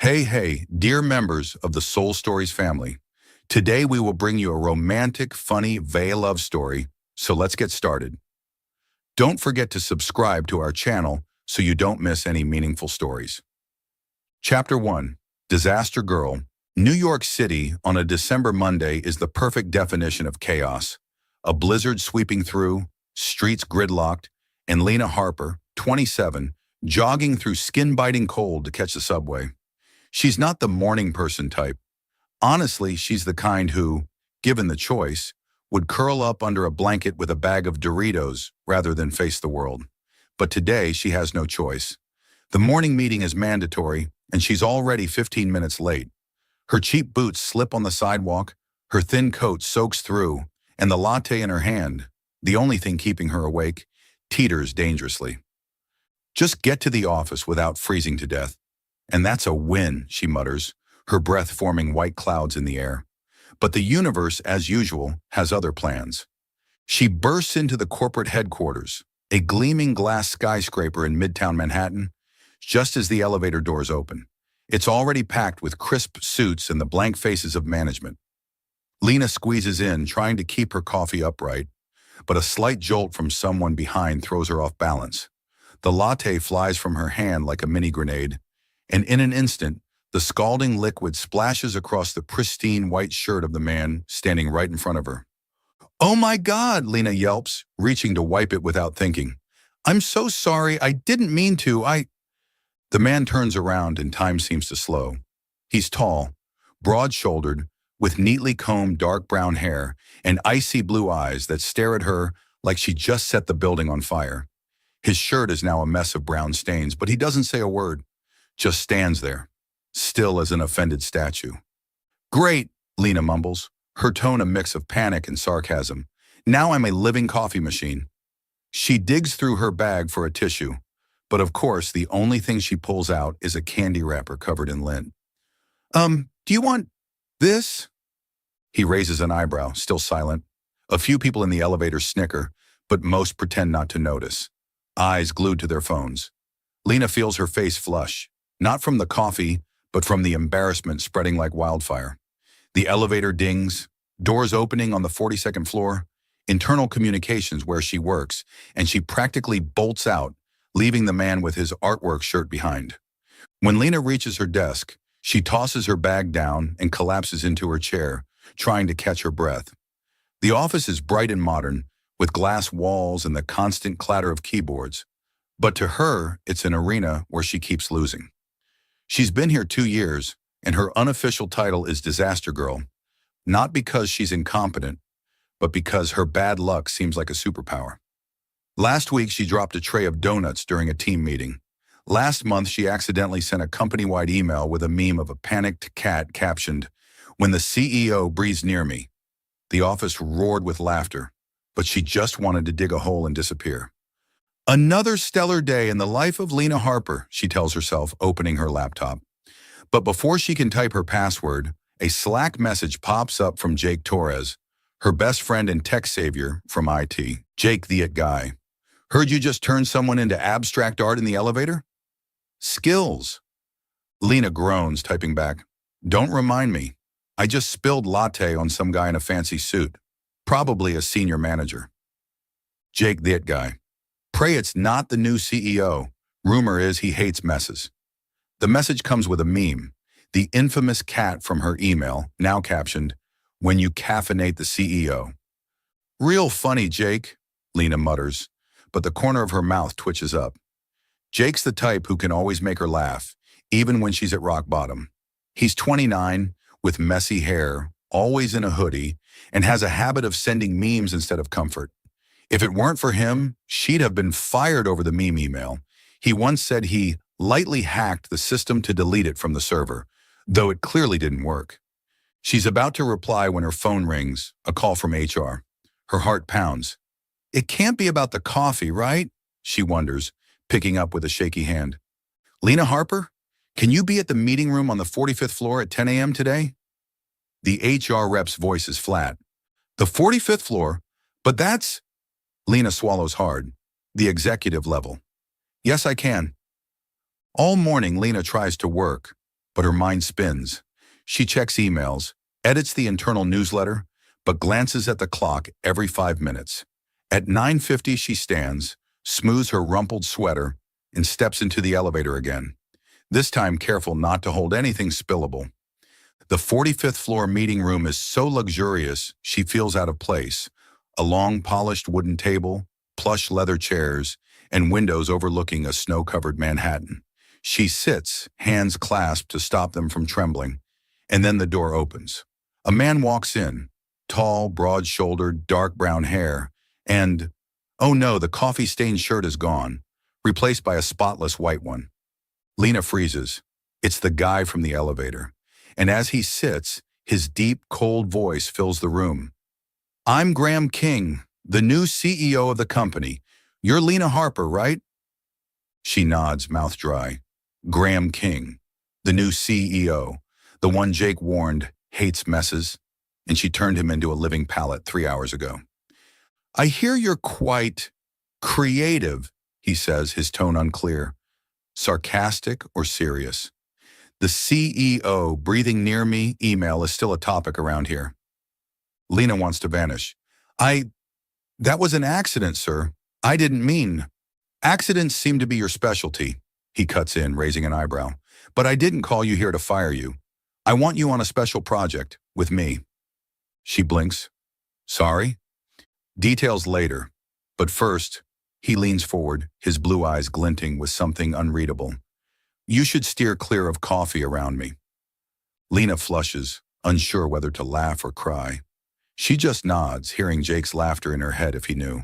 Hey, dear members of the Soul Stories family. Today we will bring you a romantic, funny Vey love story, so let's get started. Don't forget to subscribe to our channel so you don't miss any meaningful stories. Chapter 1. Disaster Girl. New York City on a December Monday is the perfect definition of chaos. A blizzard sweeping through, streets gridlocked, and Lena Harper, 27, jogging through skin-biting cold to catch the subway. She's not the morning person type. Honestly, she's the kind who, given the choice, would curl up under a blanket with a bag of Doritos rather than face the world. But today, she has no choice. The morning meeting is mandatory, and she's already 15 minutes late. Her cheap boots slip on the sidewalk, her thin coat soaks through, and the latte in her hand, the only thing keeping her awake, teeters dangerously. Just get to the office without freezing to death. And that's a win, she mutters, her breath forming white clouds in the air. But the universe, as usual, has other plans. She bursts into the corporate headquarters, a gleaming glass skyscraper in Midtown Manhattan, just as the elevator doors open. It's already packed with crisp suits and the blank faces of management. Lena squeezes in, trying to keep her coffee upright, but a slight jolt from someone behind throws her off balance. The latte flies from her hand like a mini grenade, and in an instant, the scalding liquid splashes across the pristine white shirt of the man standing right in front of her. "Oh my God," Lena yelps, reaching to wipe it without thinking. "I'm so sorry, I didn't mean to, The man turns around and time seems to slow. He's tall, broad-shouldered, with neatly combed dark brown hair and icy blue eyes that stare at her like she just set the building on fire. His shirt is now a mess of brown stains, but he doesn't say a word. Just stands there, still as an offended statue. "Great," Lena mumbles, her tone a mix of panic and sarcasm. "Now I'm a living coffee machine." She digs through her bag for a tissue, but of course the only thing she pulls out is a candy wrapper covered in lint. Do you want this?" He raises an eyebrow, still silent. A few people in the elevator snicker, but most pretend not to notice, eyes glued to their phones. Lena feels her face flush. Not from the coffee, but from the embarrassment spreading like wildfire. The elevator dings, doors opening on the 42nd floor, internal communications where she works, and she practically bolts out, leaving the man with his artwork shirt behind. When Lena reaches her desk, she tosses her bag down and collapses into her chair, trying to catch her breath. The office is bright and modern, with glass walls and the constant clatter of keyboards. But to her, it's an arena where she keeps losing. She's been here 2 years, and her unofficial title is Disaster Girl, not because she's incompetent, but because her bad luck seems like a superpower. Last week, she dropped a tray of donuts during a team meeting. Last month, she accidentally sent a company-wide email with a meme of a panicked cat captioned, "When the CEO breathes near me." The office roared with laughter, but she just wanted to dig a hole and disappear. Another stellar day in the life of Lena Harper, she tells herself, opening her laptop. But before she can type her password, a Slack message pops up from Jake Torres, her best friend and tech savior from IT. "Jake the It Guy. Heard you just turned someone into abstract art in the elevator?" "Skills." Lena groans, typing back, "Don't remind me. I just spilled latte on some guy in a fancy suit. Probably a senior manager." Jake the It Guy. "Pray it's not the new CEO. Rumor is he hates messes." The message comes with a meme, the infamous cat from her email, now captioned, "When you caffeinate the CEO." "Real funny, Jake," Lena mutters, but the corner of her mouth twitches up. Jake's the type who can always make her laugh, even when she's at rock bottom. He's 29, with messy hair, always in a hoodie, and has a habit of sending memes instead of comfort. If it weren't for him, she'd have been fired over the meme email. He once said he lightly hacked the system to delete it from the server, though it clearly didn't work. She's about to reply when her phone rings, a call from HR. Her heart pounds. "It can't be about the coffee, right?" she wonders, picking up with a shaky hand. "Lena Harper, can you be at the meeting room on the 45th floor at 10 a.m. today?" The HR rep's voice is flat. "The 45th floor? But that's..." Lena swallows hard. "The executive level." "Yes, I can." All morning, Lena tries to work, but her mind spins. She checks emails, edits the internal newsletter, but glances at the clock every 5 minutes. At 9:50, she stands, smooths her rumpled sweater, and steps into the elevator again, this time careful not to hold anything spillable. The 45th floor meeting room is so luxurious she feels out of place. A long polished wooden table, plush leather chairs, and windows overlooking a snow-covered Manhattan. She sits, hands clasped to stop them from trembling, and then the door opens. A man walks in, tall, broad-shouldered, dark brown hair, and, oh no, the coffee-stained shirt is gone, replaced by a spotless white one. Lena freezes. It's the guy from the elevator. And as he sits, his deep, cold voice fills the room. "I'm Graham King, the new CEO of the company. You're Lena Harper, right?" She nods, mouth dry. Graham King, the new CEO, the one Jake warned hates messes, and she turned him into a living pallet 3 hours ago. "I hear you're quite creative," he says, his tone unclear. Sarcastic or serious? The CEO breathing near me email is still a topic around here. Lena wants to vanish. That was an accident, sir. I didn't mean. Accidents seem to be your specialty," he cuts in, raising an eyebrow. "But I didn't call you here to fire you. I want you on a special project with me." She blinks. "Sorry?" Details later. But first, he leans forward, his blue eyes glinting with something unreadable. "You should steer clear of coffee around me." Lena flushes, unsure whether to laugh or cry. She just nods, hearing Jake's laughter in her head if he knew.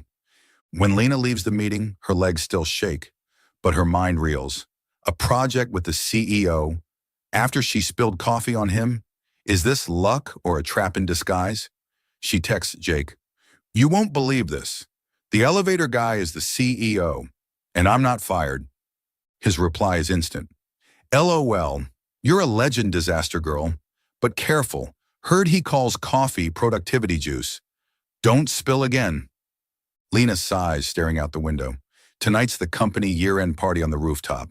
When Lena leaves the meeting, her legs still shake, but her mind reels. A project with the CEO, after she spilled coffee on him? Is this luck or a trap in disguise? She texts Jake, "You won't believe this. The elevator guy is the CEO, and I'm not fired." His reply is instant. "LOL, you're a legend, disaster girl. But careful, heard he calls coffee productivity juice. Don't spill again." Lena sighs, staring out the window. Tonight's the company year-end party on the rooftop.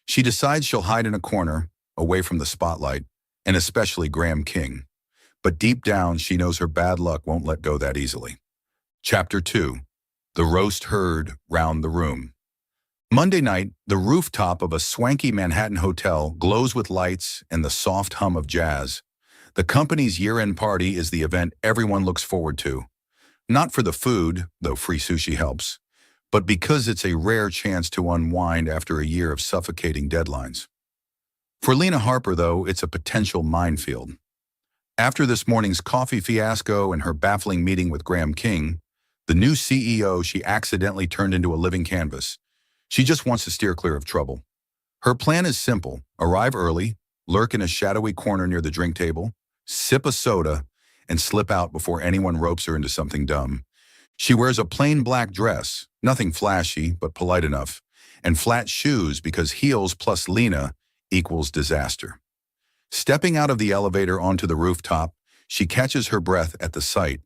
She decides she'll hide in a corner, away from the spotlight, and especially Graham King. But deep down, she knows her bad luck won't let go that easily. Chapter 2. The roast heard round the room. Monday night, the rooftop of a swanky Manhattan hotel glows with lights and the soft hum of jazz. The company's year-end party is the event everyone looks forward to. Not for the food, though free sushi helps, but because it's a rare chance to unwind after a year of suffocating deadlines. For Lena Harper, though, it's a potential minefield. After this morning's coffee fiasco and her baffling meeting with Graham King, the new CEO she accidentally turned into a living canvas, she just wants to steer clear of trouble. Her plan is simple: arrive early, lurk in a shadowy corner near the drink table, sip a soda, and slip out before anyone ropes her into something dumb. She wears a plain black dress, nothing flashy but polite enough, and flat shoes because heels plus Lena equals disaster. Stepping out of the elevator onto the rooftop, she catches her breath at the sight,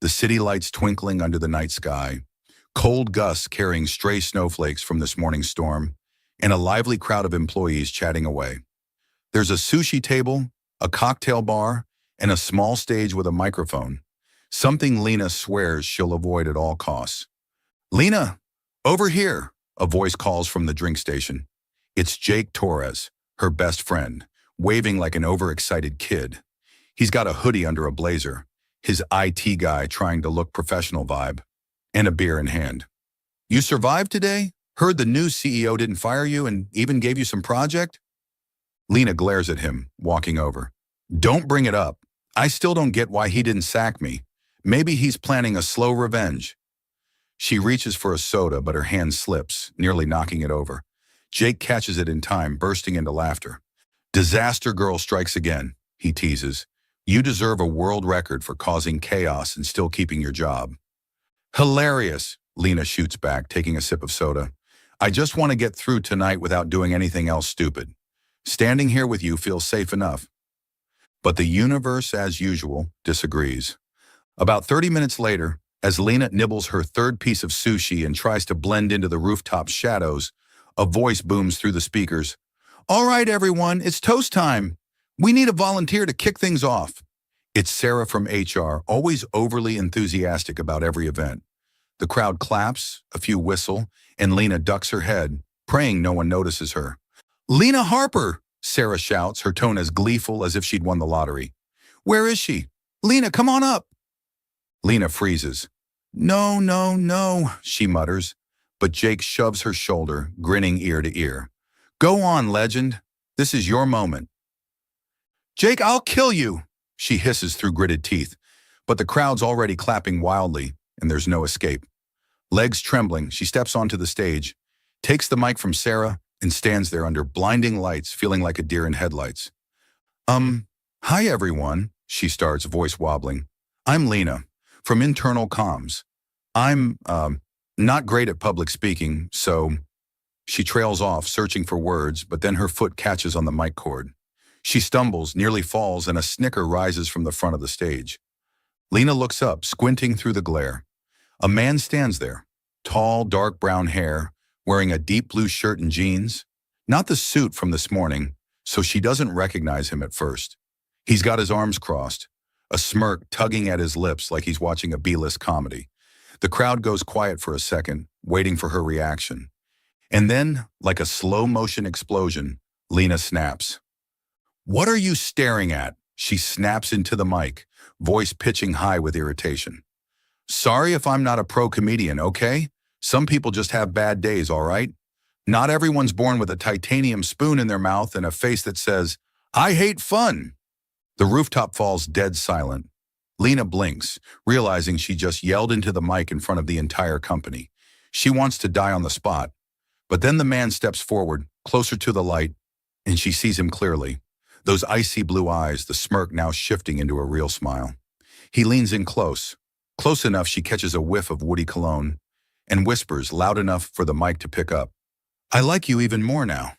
the city lights twinkling under the night sky, cold gusts carrying stray snowflakes from this morning's storm, and a lively crowd of employees chatting away. There's a sushi table, a cocktail bar, and a small stage with a microphone, something Lena swears she'll avoid at all costs. "Lena, over here," a voice calls from the drink station. It's Jake Torres, her best friend, waving like an overexcited kid. He's got a hoodie under a blazer, his IT guy trying to look professional vibe, and a beer in hand. "You survived today? Heard the new CEO didn't fire you and even gave you some project?" Lena glares at him, walking over. "Don't bring it up. I still don't get why he didn't sack me. Maybe he's planning a slow revenge." She reaches for a soda, but her hand slips, nearly knocking it over. Jake catches it in time, bursting into laughter. "Disaster girl strikes again," he teases. "You deserve a world record for causing chaos and still keeping your job." "Hilarious," Lena shoots back, taking a sip of soda. "I just want to get through tonight without doing anything else stupid. Standing here with you feels safe enough." But the universe, as usual, disagrees. About 30 minutes later, as Lena nibbles her third piece of sushi and tries to blend into the rooftop shadows, a voice booms through the speakers. All right, everyone, it's toast time. We need a volunteer to kick things off. It's Sarah from HR, always overly enthusiastic about every event. The crowd claps, a few whistle, and Lena ducks her head, praying no one notices her. Lena Harper, Sarah shouts, her tone as gleeful as if she'd won the lottery. Where is she? Lena, come on up. Lena freezes. No, no, no, she mutters, but Jake shoves her shoulder, grinning ear to ear. Go on, legend. This is your moment. Jake, I'll kill you, she hisses through gritted teeth, but the crowd's already clapping wildly, and there's no escape. Legs trembling, she steps onto the stage, takes the mic from Sarah, and stands there under blinding lights, feeling like a deer in headlights. Hi everyone, she starts, voice wobbling. I'm Lena, from internal comms. I'm, not great at public speaking, so... She trails off, searching for words, but then her foot catches on the mic cord. She stumbles, nearly falls, and a snicker rises from the front of the stage. Lena looks up, squinting through the glare. A man stands there, tall, dark brown hair, wearing a deep blue shirt and jeans. Not the suit from this morning, so she doesn't recognize him at first. He's got his arms crossed, a smirk tugging at his lips like he's watching a B-list comedy. The crowd goes quiet for a second, waiting for her reaction. And then, like a slow-motion explosion, Lena snaps. What are you staring at? She snaps into the mic, voice pitching high with irritation. Sorry if I'm not a pro comedian, okay? Some people just have bad days, all right? Not everyone's born with a titanium spoon in their mouth and a face that says, I hate fun. The rooftop falls dead silent. Lena blinks, realizing she just yelled into the mic in front of the entire company. She wants to die on the spot. But then the man steps forward, closer to the light, and she sees him clearly. Those icy blue eyes, the smirk now shifting into a real smile. He leans in close enough she catches a whiff of woody cologne, and whispers loud enough for the mic to pick up. I like you even more now.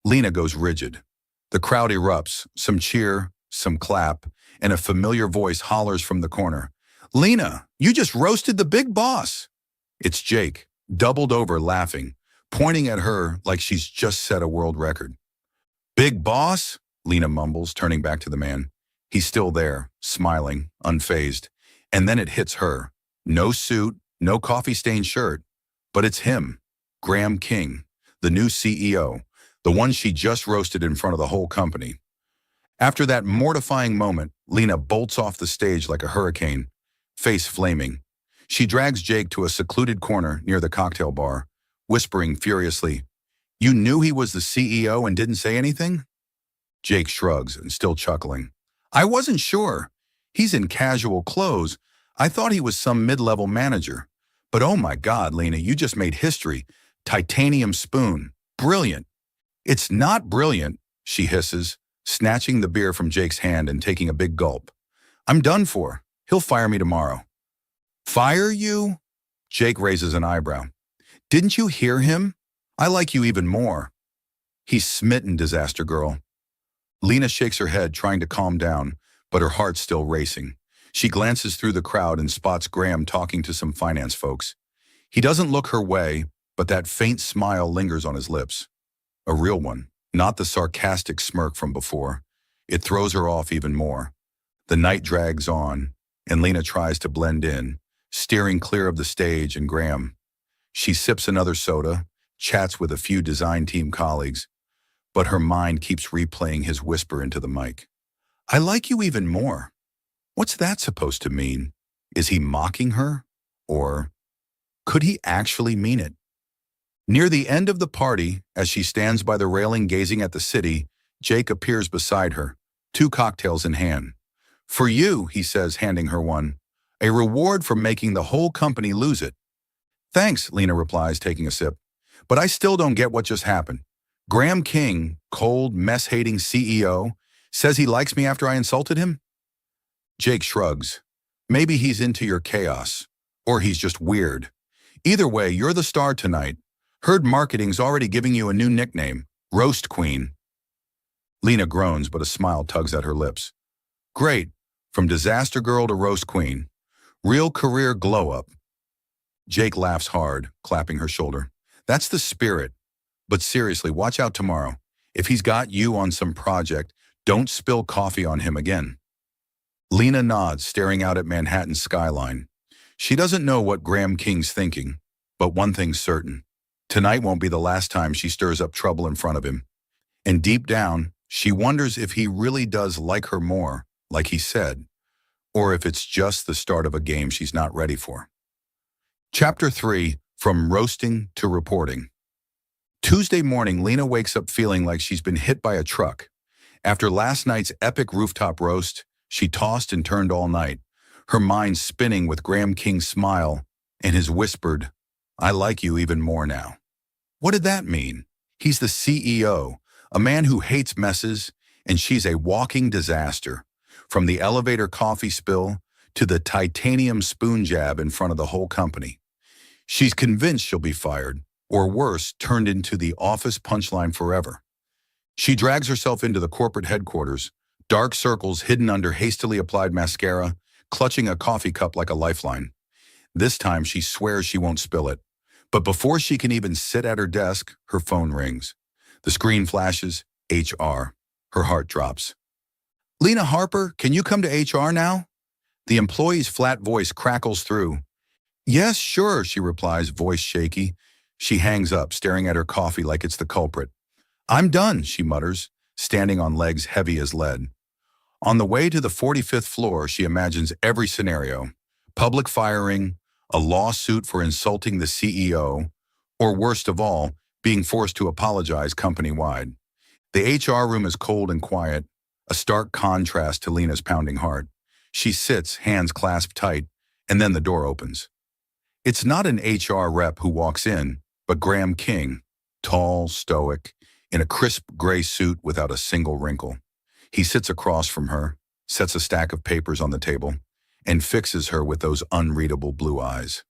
Lena goes rigid. The crowd erupts, some cheer, some clap, and a familiar voice hollers from the corner. Lena, you just roasted the big boss. It's Jake, doubled over laughing, pointing at her like she's just set a world record. Big boss? Lena mumbles, turning back to the man. He's still there, smiling, unfazed. And then it hits her. No suit, no coffee-stained shirt. But it's him, Graham King, the new CEO, the one she just roasted in front of the whole company. After that mortifying moment, Lena bolts off the stage like a hurricane, face flaming. She drags Jake to a secluded corner near the cocktail bar, whispering furiously, You knew he was the CEO and didn't say anything? Jake shrugs and still chuckling. I wasn't sure. He's in casual clothes. I thought he was some mid-level manager. But oh my God, Lena, you just made history. Titanium spoon. Brilliant. It's not brilliant, she hisses, snatching the beer from Jake's hand and taking a big gulp. I'm done for. He'll fire me tomorrow. Fire you? Jake raises an eyebrow. Didn't you hear him? I like you even more. He's smitten, disaster girl. Lena shakes her head, trying to calm down, but her heart's still racing. She glances through the crowd and spots Graham talking to some finance folks. He doesn't look her way, but that faint smile lingers on his lips. A real one, not the sarcastic smirk from before. It throws her off even more. The night drags on, and Lena tries to blend in, steering clear of the stage and Graham. She sips another soda, chats with a few design team colleagues, but her mind keeps replaying his whisper into the mic. I like you even more. What's that supposed to mean? Is he mocking her? Or could he actually mean it? Near the end of the party, as she stands by the railing gazing at the city, Jake appears beside her, 2 cocktails in hand. For you, he says, handing her one, a reward for making the whole company lose it. Thanks, Lena replies, taking a sip. But I still don't get what just happened. Graham King, cold, mess-hating CEO, says he likes me after I insulted him? Jake shrugs. Maybe he's into your chaos. Or he's just weird. Either way, you're the star tonight. Heard marketing's already giving you a new nickname, Roast Queen. Lena groans, but a smile tugs at her lips. Great. From disaster girl to roast queen. Real career glow-up. Jake laughs hard, clapping her shoulder. That's the spirit. But seriously, watch out tomorrow. If he's got you on some project, don't spill coffee on him again. Lena nods, staring out at Manhattan's skyline. She doesn't know what Graham King's thinking, but one thing's certain. Tonight won't be the last time she stirs up trouble in front of him. And deep down, she wonders if he really does like her more, like he said, or if it's just the start of a game she's not ready for. Chapter 3, From Roasting to Reporting. Tuesday morning, Lena wakes up feeling like she's been hit by a truck. After last night's epic rooftop roast, she tossed and turned all night, her mind spinning with Graham King's smile and his whispered, "I like you even more now." What did that mean? He's the CEO, a man who hates messes, and she's a walking disaster. From the elevator coffee spill to the titanium spoon jab in front of the whole company. She's convinced she'll be fired, or worse, turned into the office punchline forever. She drags herself into the corporate headquarters, dark circles hidden under hastily applied mascara, clutching a coffee cup like a lifeline. This time she swears she won't spill it. But before she can even sit at her desk, her phone rings. The screen flashes, HR. Her heart drops. "Lena Harper, can you come to HR now?" The employee's flat voice crackles through. "Yes, sure," she replies, voice shaky. She hangs up, staring at her coffee like it's the culprit. "I'm done," she mutters, standing on legs heavy as lead. On the way to the 45th floor, she imagines every scenario. Public firing, a lawsuit for insulting the CEO, or worst of all, being forced to apologize company-wide. The HR room is cold and quiet, a stark contrast to Lena's pounding heart. She sits, hands clasped tight, and then the door opens. It's not an HR rep who walks in, but Graham King, tall, stoic, in a crisp gray suit without a single wrinkle. He sits across from her, sets a stack of papers on the table, and fixes her with those unreadable blue eyes.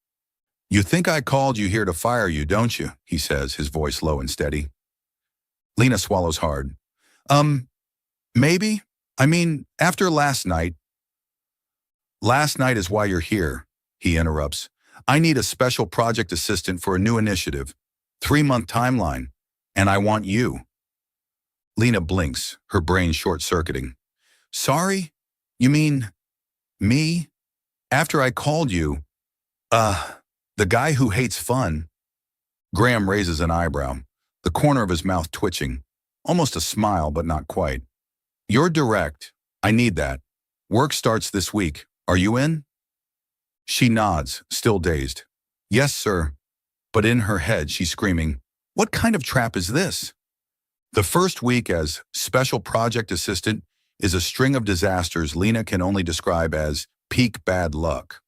"You think I called you here to fire you, don't you?" he says, his voice low and steady. Lena swallows hard. Maybe. I mean, after last night." "Last night is why you're here," he interrupts. "I need a special project assistant for a new initiative, 3-month timeline, and I want you." Lena blinks, her brain short-circuiting. "Sorry? You mean me? After I called you, the guy who hates fun?" Graham raises an eyebrow, the corner of his mouth twitching, almost a smile but not quite. "You're direct. I need that. Work starts this week. Are you in?" She nods, still dazed. "Yes, sir." But in her head, she's screaming, "What kind of trap is this?" The first week as special project assistant is a string of disasters Lena can only describe as peak bad luck.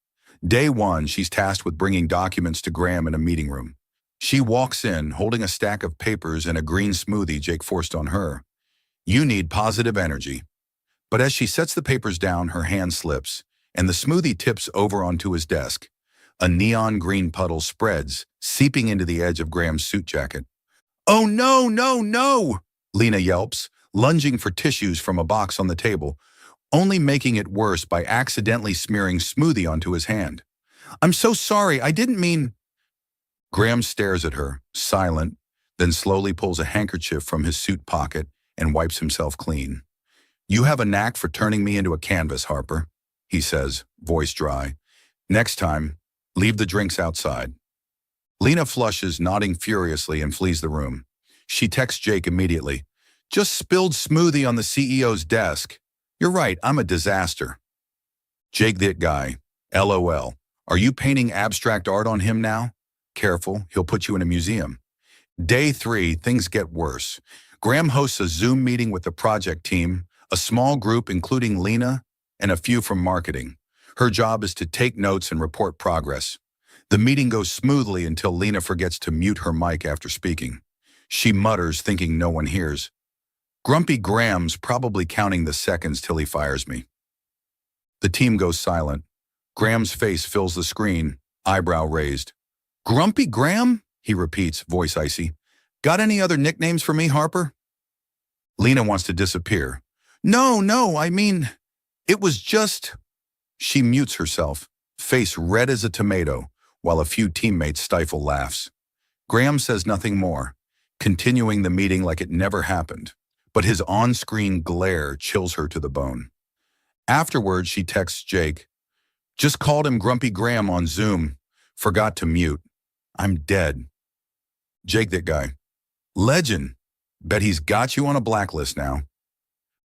Day 1, she's tasked with bringing documents to Graham in a meeting room. She walks in, holding a stack of papers and a green smoothie Jake forced on her. You need positive energy. But as she sets the papers down, her hand slips, and the smoothie tips over onto his desk. A neon green puddle spreads, seeping into the edge of Graham's suit jacket. "Oh no, no, no!" Lena yelps, lunging for tissues from a box on the table, only making it worse by accidentally smearing smoothie onto his hand. "I'm so sorry, I didn't mean—" Graham stares at her, silent, then slowly pulls a handkerchief from his suit pocket and wipes himself clean. "You have a knack for turning me into a canvas, Harper," he says, voice dry. "Next time, leave the drinks outside." Lena flushes, nodding furiously, and flees the room. She texts Jake immediately. "Just spilled smoothie on the CEO's desk. You're right, I'm a disaster." Jake, that guy. LOL. "Are you painting abstract art on him now? Careful, he'll put you in a museum." Day 3, things get worse. Graham hosts a Zoom meeting with the project team, a small group including Lena and a few from marketing. Her job is to take notes and report progress. The meeting goes smoothly until Lena forgets to mute her mic after speaking. She mutters, thinking no one hears. "Grumpy Graham's probably counting the seconds till he fires me." The team goes silent. Graham's face fills the screen, eyebrow raised. "Grumpy Graham?" he repeats, voice icy. "Got any other nicknames for me, Harper?" Lena wants to disappear. No, I mean, it was just..." She mutes herself, face red as a tomato, while a few teammates stifle laughs. Graham says nothing more. continuing the meeting like it never happened. But his on-screen glare chills her to the bone. Afterwards, she texts Jake, "Just called him Grumpy Graham on Zoom. Forgot to mute. I'm dead." Jake, that guy. Legend. Bet he's got you on a blacklist now.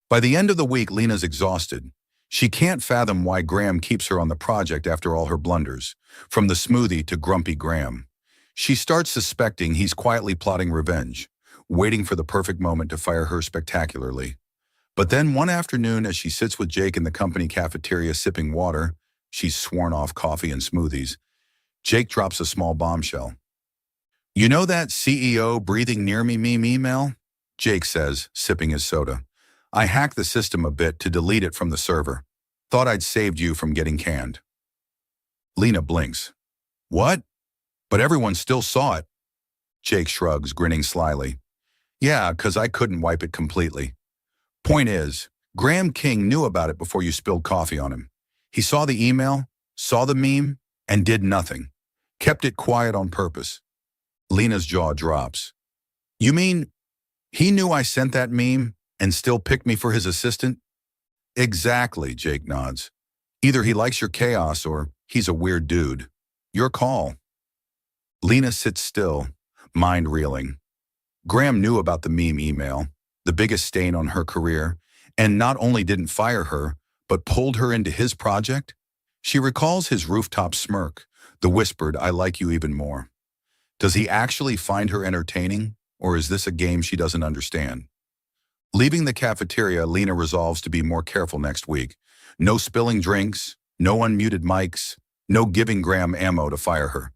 By the end of the week, Lena's exhausted. She can't fathom why Graham keeps her on the project after all her blunders, from the smoothie to Grumpy Graham. She starts suspecting he's quietly plotting revenge, waiting for the perfect moment to fire her spectacularly. But then one afternoon, as she sits with Jake in the company cafeteria sipping water, she's sworn off coffee and smoothies, Jake drops a small bombshell. "You know that CEO breathing near me meme email?" Jake says, sipping his soda. "I hacked the system a bit to delete it from the server. Thought I'd saved you from getting canned." Lena blinks. "What? But everyone still saw it." Jake shrugs, grinning slyly. "Yeah, 'cause I couldn't wipe it completely. Point is, Graham King knew about it before you spilled coffee on him. He saw the email, saw the meme, and did nothing. Kept it quiet on purpose." Lena's jaw drops. "You mean he knew I sent that meme and still picked me for his assistant?" "Exactly," Jake nods. "Either he likes your chaos or he's a weird dude. Your call." Lena sits still, mind reeling. Graham knew about the meme email, the biggest stain on her career, and not only didn't fire her, but pulled her into his project. She recalls his rooftop smirk, the whispered, "I like you even more." Does he actually find her entertaining, or is this a game she doesn't understand? Leaving the cafeteria, Lena resolves to be more careful next week. No spilling drinks, no unmuted mics, no giving Graham ammo to fire her.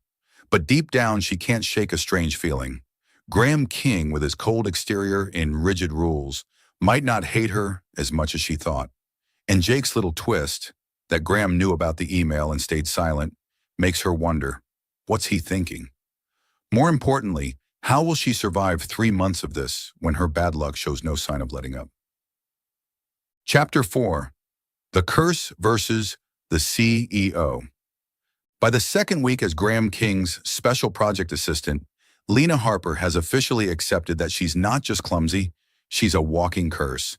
But deep down, she can't shake a strange feeling. Graham King, with his cold exterior and rigid rules, might not hate her as much as she thought. And Jake's little twist, that Graham knew about the email and stayed silent, makes her wonder, what's he thinking? More importantly, how will she survive 3 months of this when her bad luck shows no sign of letting up? Chapter 4. The Curse versus the CEO. By the second week as Graham King's special project assistant, Lena Harper has officially accepted that she's not just clumsy, she's a walking curse.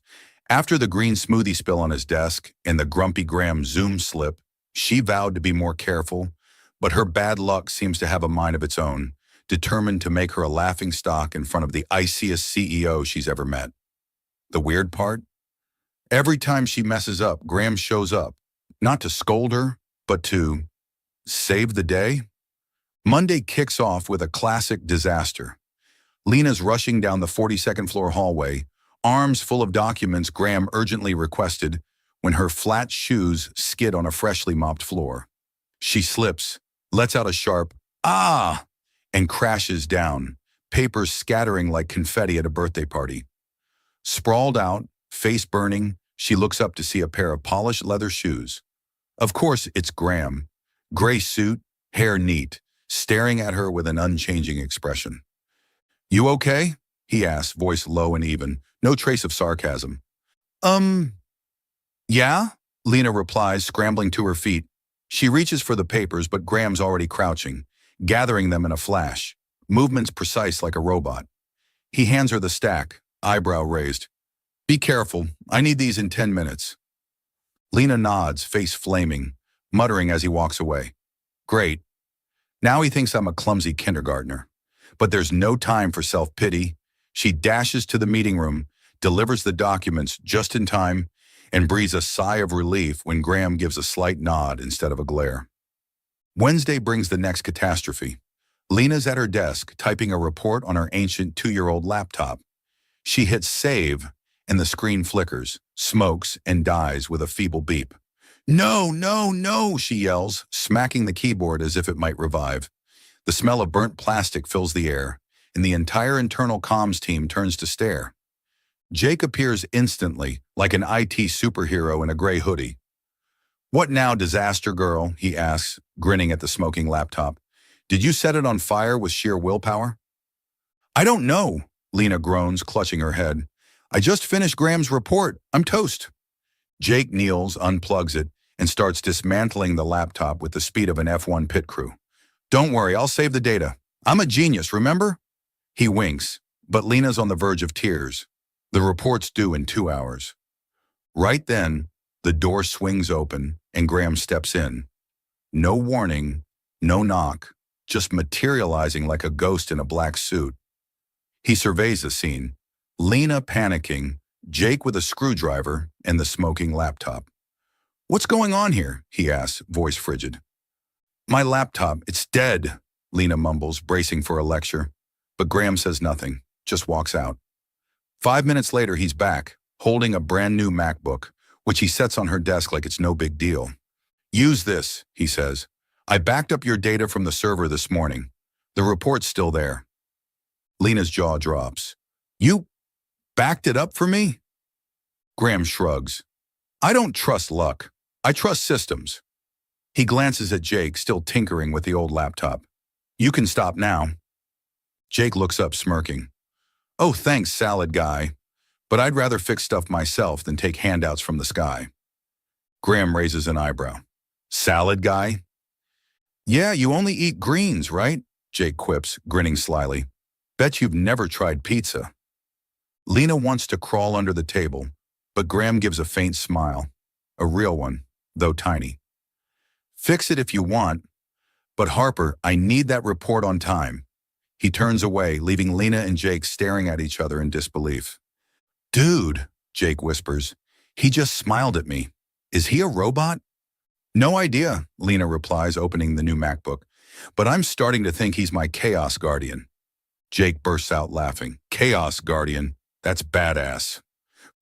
After the green smoothie spill on his desk and the Grumpy Graham Zoom slip, she vowed to be more careful, but her bad luck seems to have a mind of its own, determined to make her a laughingstock in front of the iciest CEO she's ever met. The weird part? Every time she messes up, Graham shows up, not to scold her, but to save the day. Monday kicks off with a classic disaster. Lena's rushing down the 42nd floor hallway, arms full of documents Graham urgently requested, when her flat shoes skid on a freshly mopped floor. She slips, lets out a sharp, "Ah!" and crashes down, papers scattering like confetti at a birthday party. Sprawled out, face burning, she looks up to see a pair of polished leather shoes. Of course, it's Graham. Gray suit, hair neat, staring at her with an unchanging expression. "You okay?" he asks, voice low and even, no trace of sarcasm. Yeah?" Lena replies, scrambling to her feet. She reaches for the papers, but Graham's already crouching, gathering them in a flash, movements precise like a robot. He hands her the stack, eyebrow raised. "Be careful, I need these in 10 minutes. Lena nods, face flaming, muttering as he walks away. Great. Now he thinks I'm a clumsy kindergartner. But there's no time for self-pity. She dashes to the meeting room, delivers the documents just in time, and breathes a sigh of relief when Graham gives a slight nod instead of a glare. Wednesday brings the next catastrophe. Lena's at her desk, typing a report on her ancient 2-year-old laptop. She hits save, and the screen flickers, smokes, and dies with a feeble beep. No, no, no, she yells, smacking the keyboard as if it might revive. The smell of burnt plastic fills the air, and the entire internal comms team turns to stare. Jake appears instantly, like an IT superhero in a gray hoodie. What now, disaster girl? He asks, grinning at the smoking laptop. Did you set it on fire with sheer willpower? I don't know, Lena groans, clutching her head. I just finished Graham's report. I'm toast. Jake kneels, unplugs it, and starts dismantling the laptop with the speed of an F1 pit crew. Don't worry, I'll save the data. I'm a genius, remember? He winks, But Lena's on the verge of tears. The report's due in 2 hours. Right then, the door swings open and Graham steps in. No warning, no knock, just materializing like a ghost in a black suit. He surveys the scene. Lena panicking, Jake with a screwdriver, and the smoking laptop. "What's going on here?" he asks, voice frigid. "My laptop, it's dead," Lena mumbles, bracing for a lecture. But Graham says nothing, just walks out. 5 minutes later, he's back, holding a brand new MacBook, which he sets on her desk like it's no big deal. "Use this," he says. "I backed up your data from the server this morning. The report's still there." Lena's jaw drops. "You backed it up for me?" Graham shrugs. "I don't trust luck. I trust systems." He glances at Jake, still tinkering with the old laptop. "You can stop now." Jake looks up, smirking. "Oh, thanks, salad guy. But I'd rather fix stuff myself than take handouts from the sky." Graham raises an eyebrow. "Salad guy?" "Yeah, you only eat greens, right?" Jake quips, grinning slyly. "Bet you've never tried pizza." Lena wants to crawl under the table, but Graham gives a faint smile. A real one, though tiny. "Fix it if you want, but Harper, I need that report on time." He turns away, leaving Lena and Jake staring at each other in disbelief. "Dude," Jake whispers, "he just smiled at me. Is he a robot?" "No idea," Lena replies, opening the new MacBook. "But I'm starting to think he's my Chaos Guardian." Jake bursts out laughing. "Chaos Guardian? That's badass."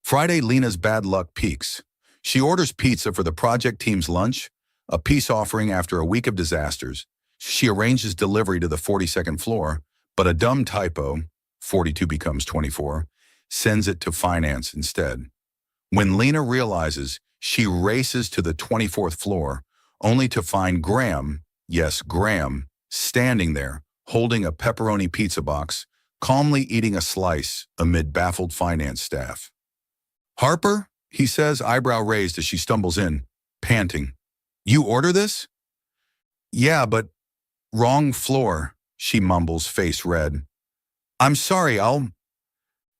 Friday, Lena's bad luck peaks. She orders pizza for the project team's lunch, a peace offering after a week of disasters. She arranges delivery to the 42nd floor, but a dumb typo, 42 becomes 24, sends it to finance instead. When Lena realizes, she races to the 24th floor, only to find Graham, yes, Graham, standing there, holding a pepperoni pizza box, calmly eating a slice amid baffled finance staff. "Harper," he says, eyebrow raised as she stumbles in, panting. "You order this?" "Yeah, but wrong floor," she mumbles, face red. "I'm sorry,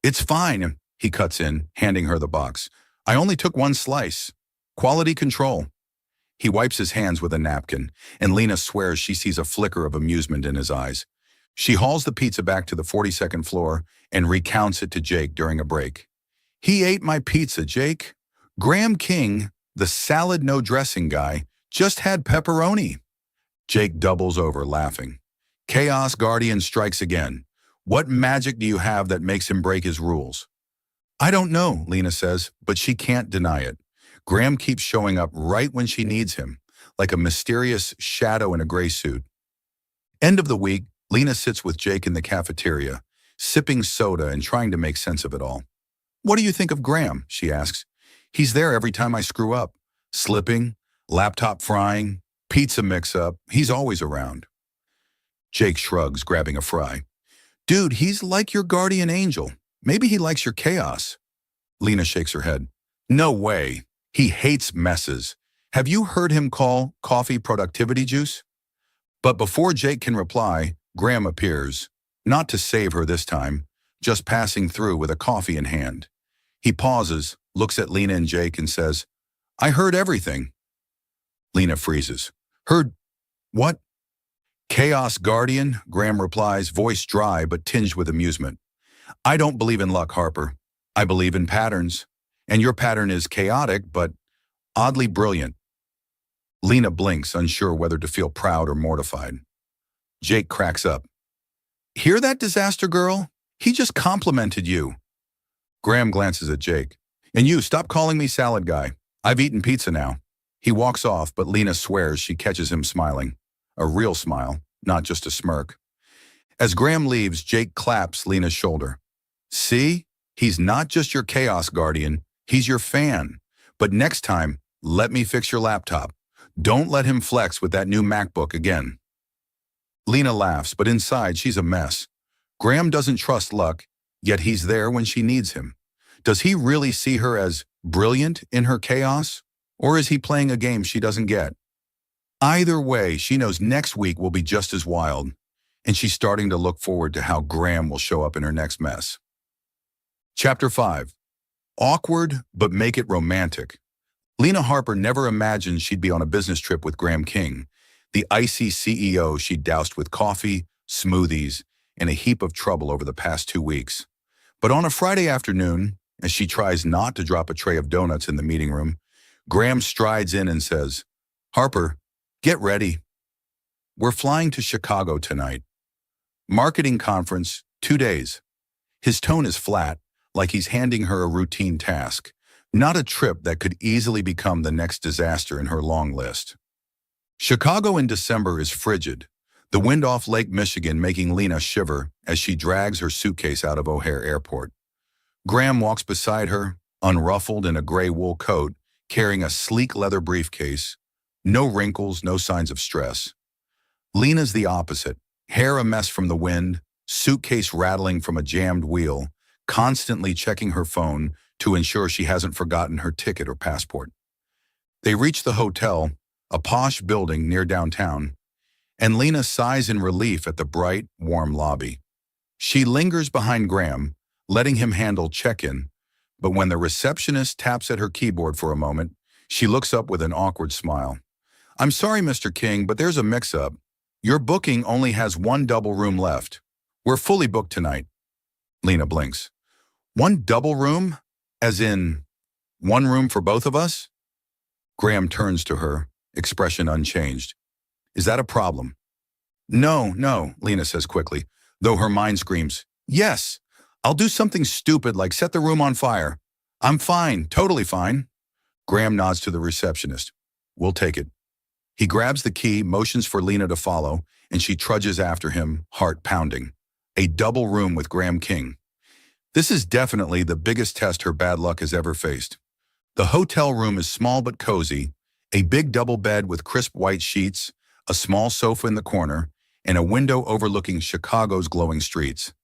It's fine," he cuts in, handing her the box. "I only took one slice. Quality control." He wipes his hands with a napkin, and Lena swears she sees a flicker of amusement in his eyes. She hauls the pizza back to the 42nd floor and recounts it to Jake during a break. "He ate my pizza, Jake. Graham King, the salad no dressing guy, just had pepperoni." Jake doubles over, laughing. Chaos Guardian strikes again. "What magic do you have that makes him break his rules?" "I don't know," Lena says, but she can't deny it. Graham keeps showing up right when she needs him, like a mysterious shadow in a gray suit. End of the week, Lena sits with Jake in the cafeteria, sipping soda and trying to make sense of it all. "What do you think of Graham?" she asks. "He's there every time I screw up. Slipping, laptop frying, pizza mix-up, he's always around." Jake shrugs, grabbing a fry. "Dude, he's like your guardian angel. Maybe he likes your chaos." Lena shakes her head. "No way. He hates messes. Have you heard him call coffee productivity juice?" But before Jake can reply, Graham appears, not to save her this time, just passing through with a coffee in hand. He pauses, looks at Lena and Jake and says, "I heard everything." Lena freezes. "Heard what?" "Chaos Guardian," Graham replies, voice dry but tinged with amusement. "I don't believe in luck, Harper. I believe in patterns. And your pattern is chaotic, but oddly brilliant." Lena blinks, unsure whether to feel proud or mortified. Jake cracks up. "Hear that, disaster girl? He just complimented you." Graham glances at Jake. "And you, stop calling me salad guy. I've eaten pizza now." He walks off, but Lena swears she catches him smiling. A real smile, not just a smirk. As Graham leaves, Jake claps Lena's shoulder. "See? He's not just your chaos guardian, he's your fan. But next time, let me fix your laptop. Don't let him flex with that new MacBook again." Lena laughs, but inside she's a mess. Graham doesn't trust luck, yet he's there when she needs him. Does he really see her as brilliant in her chaos? Or is he playing a game she doesn't get? Either way, she knows next week will be just as wild. and she's starting to look forward to how Graham will show up in her next mess. Chapter 5. Awkward, but make it romantic. Lena Harper never imagined she'd be on a business trip with Graham King, the icy CEO she'd doused with coffee, smoothies, and a heap of trouble over the past 2 weeks. But on a Friday afternoon, as she tries not to drop a tray of donuts in the meeting room, Graham strides in and says, "Harper, get ready. We're flying to Chicago tonight. Marketing conference, 2 days." His tone is flat, like he's handing her a routine task, not a trip that could easily become the next disaster in her long list. Chicago in December is frigid, the wind off Lake Michigan making Lena shiver as she drags her suitcase out of O'Hare Airport. Graham walks beside her, unruffled in a gray wool coat, carrying a sleek leather briefcase. No wrinkles, no signs of stress. Lena's the opposite, hair a mess from the wind, suitcase rattling from a jammed wheel, constantly checking her phone to ensure she hasn't forgotten her ticket or passport. They reach the hotel, a posh building near downtown, and Lena sighs in relief at the bright, warm lobby. She lingers behind Graham, letting him handle check-in, but when the receptionist taps at her keyboard for a moment, she looks up with an awkward smile. "I'm sorry, Mr. King, but there's a mix-up. Your booking only has one double room left. We're fully booked tonight." Lena blinks. "One double room? As in, one room for both of us?" Graham turns to her, expression unchanged. "Is that a problem?" No, Lena says quickly, though her mind screams, "Yes, I'll do something stupid like set the room on fire. I'm fine, totally fine." Graham nods to the receptionist. "We'll take it." He grabs the key, motions for Lena to follow, and she trudges after him, heart pounding. A double room with Graham King. This is definitely the biggest test her bad luck has ever faced. The hotel room is small but cozy, a big double bed with crisp white sheets, a small sofa in the corner, and a window overlooking Chicago's glowing streets.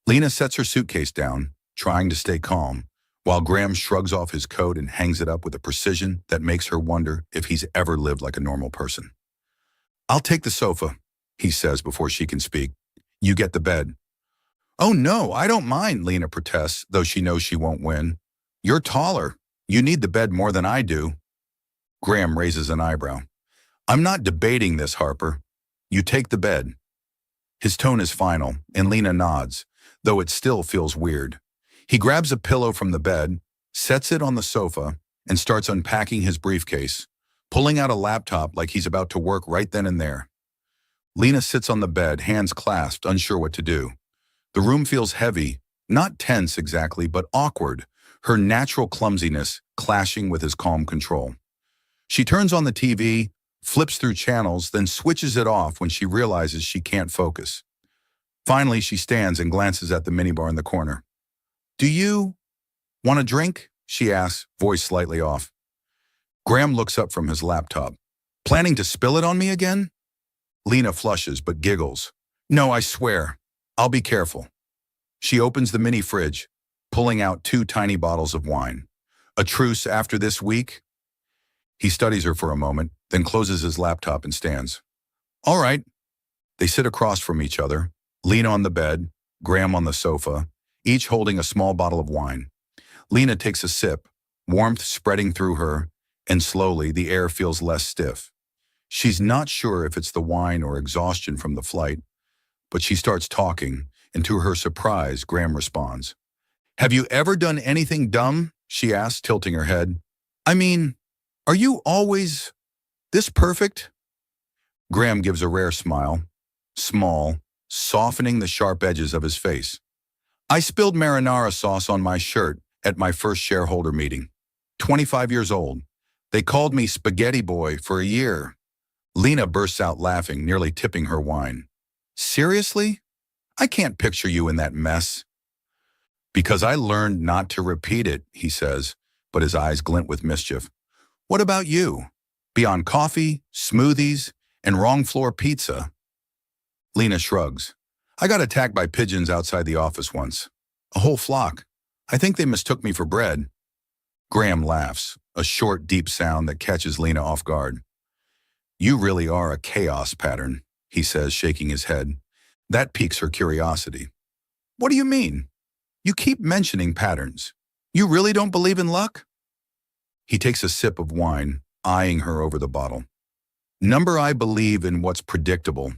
Lena sets her suitcase down, trying to stay calm, while Graham shrugs off his coat and hangs it up with a precision that makes her wonder if he's ever lived like a normal person. "I'll take the sofa," he says before she can speak. "You get the bed." "Oh no, I don't mind," Lena protests, though she knows she won't win. "You're taller. You need the bed more than I do." Graham raises an eyebrow. "I'm not debating this, Harper. You take the bed." His tone is final, and Lena nods, though it still feels weird. He grabs a pillow from the bed, sets it on the sofa, and starts unpacking his briefcase, pulling out a laptop like he's about to work right then and there. Lena sits on the bed, hands clasped, unsure what to do. The room feels heavy, not tense exactly, but awkward, her natural clumsiness clashing with his calm control. She turns on the TV, flips through channels, then switches it off when she realizes she can't focus. Finally, she stands and glances at the minibar in the corner. "Do you want a drink?" she asks, voice slightly off. Graham looks up from his laptop. "Planning to spill it on me again?" Lena flushes but giggles. "No, I swear. I'll be careful." She opens the mini fridge, pulling out 2 tiny bottles of wine. "A truce after this week?" He studies her for a moment, then closes his laptop and stands. "All right." They sit across from each other, Lena on the bed, Graham on the sofa, each holding a small bottle of wine. Lena takes a sip, warmth spreading through her, and slowly the air feels less stiff. She's not sure if it's the wine or exhaustion from the flight, but she starts talking, and to her surprise, Graham responds. "Have you ever done anything dumb?" she asks, tilting her head. "I mean, are you always this perfect?" Graham gives a rare smile, small, softening the sharp edges of his face. "I spilled marinara sauce on my shirt at my first shareholder meeting. 25 years old. They called me Spaghetti Boy for a year." Lena bursts out laughing, nearly tipping her wine. "Seriously? I can't picture you in that mess." "Because I learned not to repeat it," he says, but his eyes glint with mischief. "What about you? Beyond coffee, smoothies, and wrong floor pizza?" Lena shrugs. "I got attacked by pigeons outside the office once. A whole flock. I think they mistook me for bread." Graham laughs, a short, deep sound that catches Lena off guard. "You really are a chaos pattern," he says, shaking his head. That piques her curiosity. What do you mean? You keep mentioning patterns. You really don't believe in luck? He takes a sip of wine, eyeing her over the bottle. Number, I believe in what's predictable,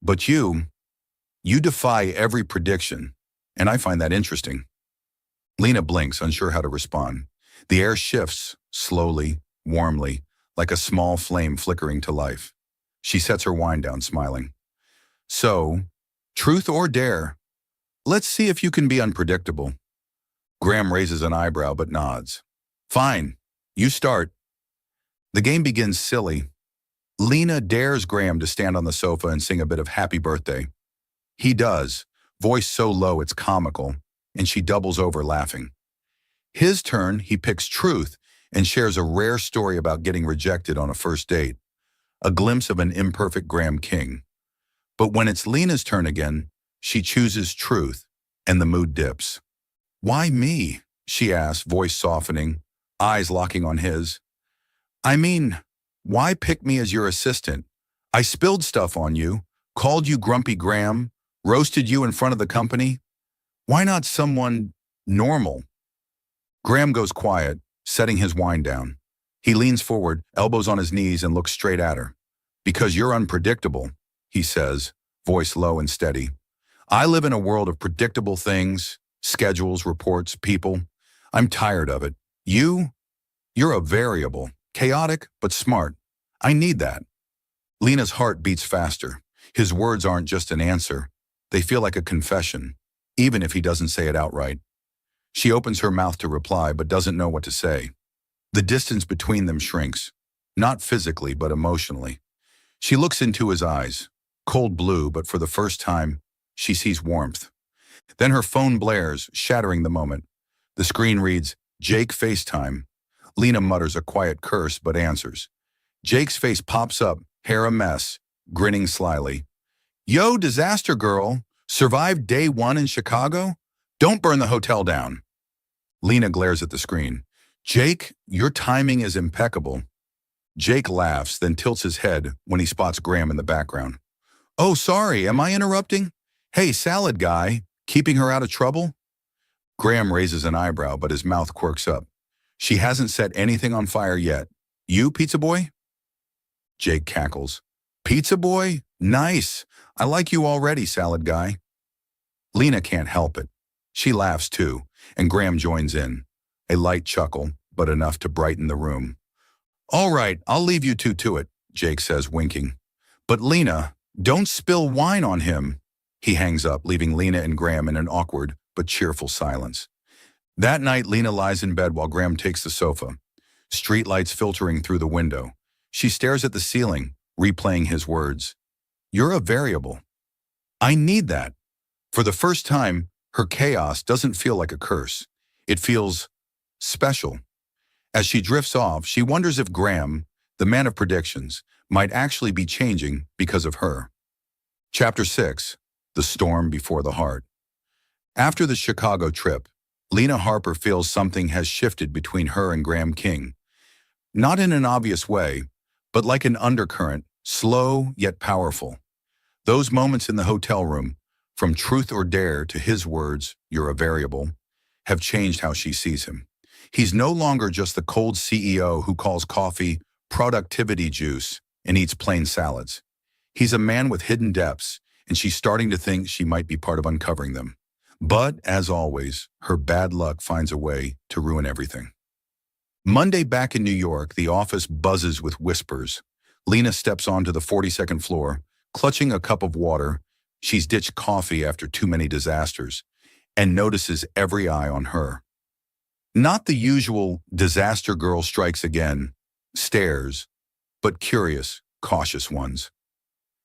but you defy every prediction, and I find that interesting. Lena blinks, unsure how to respond. The air shifts, slowly, warmly, like a small flame flickering to life. She sets her wine down, smiling. So, truth or dare, let's see if you can be unpredictable. Graham raises an eyebrow but nods. Fine, you start. The game begins silly. Lena dares Graham to stand on the sofa and sing a bit of Happy Birthday. He does, voice so low it's comical, and she doubles over laughing. His turn, he picks truth and shares a rare story about getting rejected on a first date, a glimpse of an imperfect Graham King. But when it's Lena's turn again, she chooses truth, and the mood dips. Why me? She asks, voice softening, eyes locking on his. I mean, why pick me as your assistant? I spilled stuff on you, called you Grumpy Graham, roasted you in front of the company. Why not someone normal? Graham goes quiet, setting his wine down. He leans forward, elbows on his knees, and looks straight at her. Because you're unpredictable, he says, voice low and steady. I live in a world of predictable things, schedules, reports, people. I'm tired of it. You're a variable, chaotic but smart. I need that. Lena's heart beats faster. His words aren't just an answer. They feel like a confession, even if he doesn't say it outright. She opens her mouth to reply but doesn't know what to say. The distance between them shrinks, not physically but emotionally. She looks into his eyes, cold blue, but for the first time, she sees warmth. Then her phone blares, shattering the moment. The screen reads, Jake FaceTime. Lena mutters a quiet curse but answers. Jake's face pops up, hair a mess, grinning slyly. Yo, disaster girl, survived day one in Chicago? Don't burn the hotel down. Lena glares at the screen. Jake, your timing is impeccable. Jake laughs, then tilts his head when he spots Graham in the background. Oh, sorry, am I interrupting? Hey, salad guy, keeping her out of trouble? Graham raises an eyebrow, but his mouth quirks up. She hasn't set anything on fire yet. You, pizza boy? Jake cackles. Pizza boy? Nice. I like you already, salad guy. Lena can't help it. She laughs too, and Graham joins in. A light chuckle, but enough to brighten the room. All right, I'll leave you two to it, Jake says, winking. But Lena, don't spill wine on him. He hangs up, leaving Lena and Graham in an awkward but cheerful silence. That night, Lena lies in bed while Graham takes the sofa, streetlights filtering through the window. She stares at the ceiling, replaying his words. You're a variable. I need that. For the first time, her chaos doesn't feel like a curse. It feels special. As she drifts off, she wonders if Graham, the man of predictions, might actually be changing because of her. Chapter 6. The Storm Before the Heart. After the Chicago trip, Lena Harper feels something has shifted between her and Graham King. Not in an obvious way, but like an undercurrent, slow yet powerful. Those moments in the hotel room, from truth or dare to his words, you're a variable, have changed how she sees him. He's no longer just the cold CEO who calls coffee productivity juice and eats plain salads. He's a man with hidden depths, and she's starting to think she might be part of uncovering them. But, as always, her bad luck finds a way to ruin everything. Monday back in New York, the office buzzes with whispers. Lena steps onto the 42nd floor, clutching a cup of water. She's ditched coffee after too many disasters, and notices every eye on her. Not the usual disaster girl strikes again, stares, but curious, cautious ones.